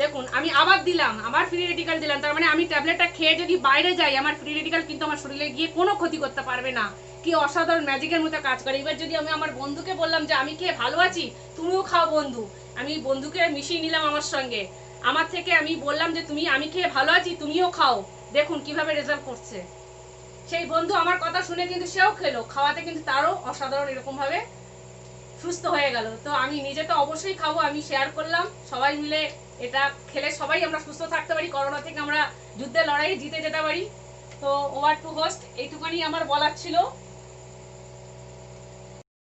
দেখুন আমি আবার দিলাম, আবার ফ্রি রেডিক্যাল দিলাম, তার মানে আমি ট্যাবলেটটা খেয়ে যদি বাইরে যাই আমার ফ্রি রেডিক্যাল কিন্তু আমার শরীরে গিয়ে কোনো ক্ষতি করতে পারবে না। কি অসাধারণ ম্যাজিকের মতো কাজ করে। এবার যদি আমি আমার বন্ধুকে বললাম যে আমি খেয়ে ভালো আছি তুমিও খাও বন্ধু, আমি বন্ধুকে মিশিয়ে নিলাম আমার সঙ্গে, আমার থেকে আমি বললাম যে তুমি আমি খেয়ে ভালো আছি তুমিও খাও, দেখুন কিভাবে রেজাল্ট করছে। সেই বন্ধু আমার কথা শুনে কিন্তু সেও খেলো, খাওয়াতে কিন্তু তারও অসাধারণ এরকম ভাবে সুস্থ হয়ে গেল। তো আমি নিজে তো অবশ্যই খাবো, আমি শেয়ার করলাম, সবাই মিলে এটা খেলে সবাই আমরা সুস্থ থাকতে পারি, করোনা থেকে আমরা যুদ্ধে লড়াই জিতে যেতে পারি। তো ওভার টু হোস্ট, এইটুকুনি আমার বলার ছিল।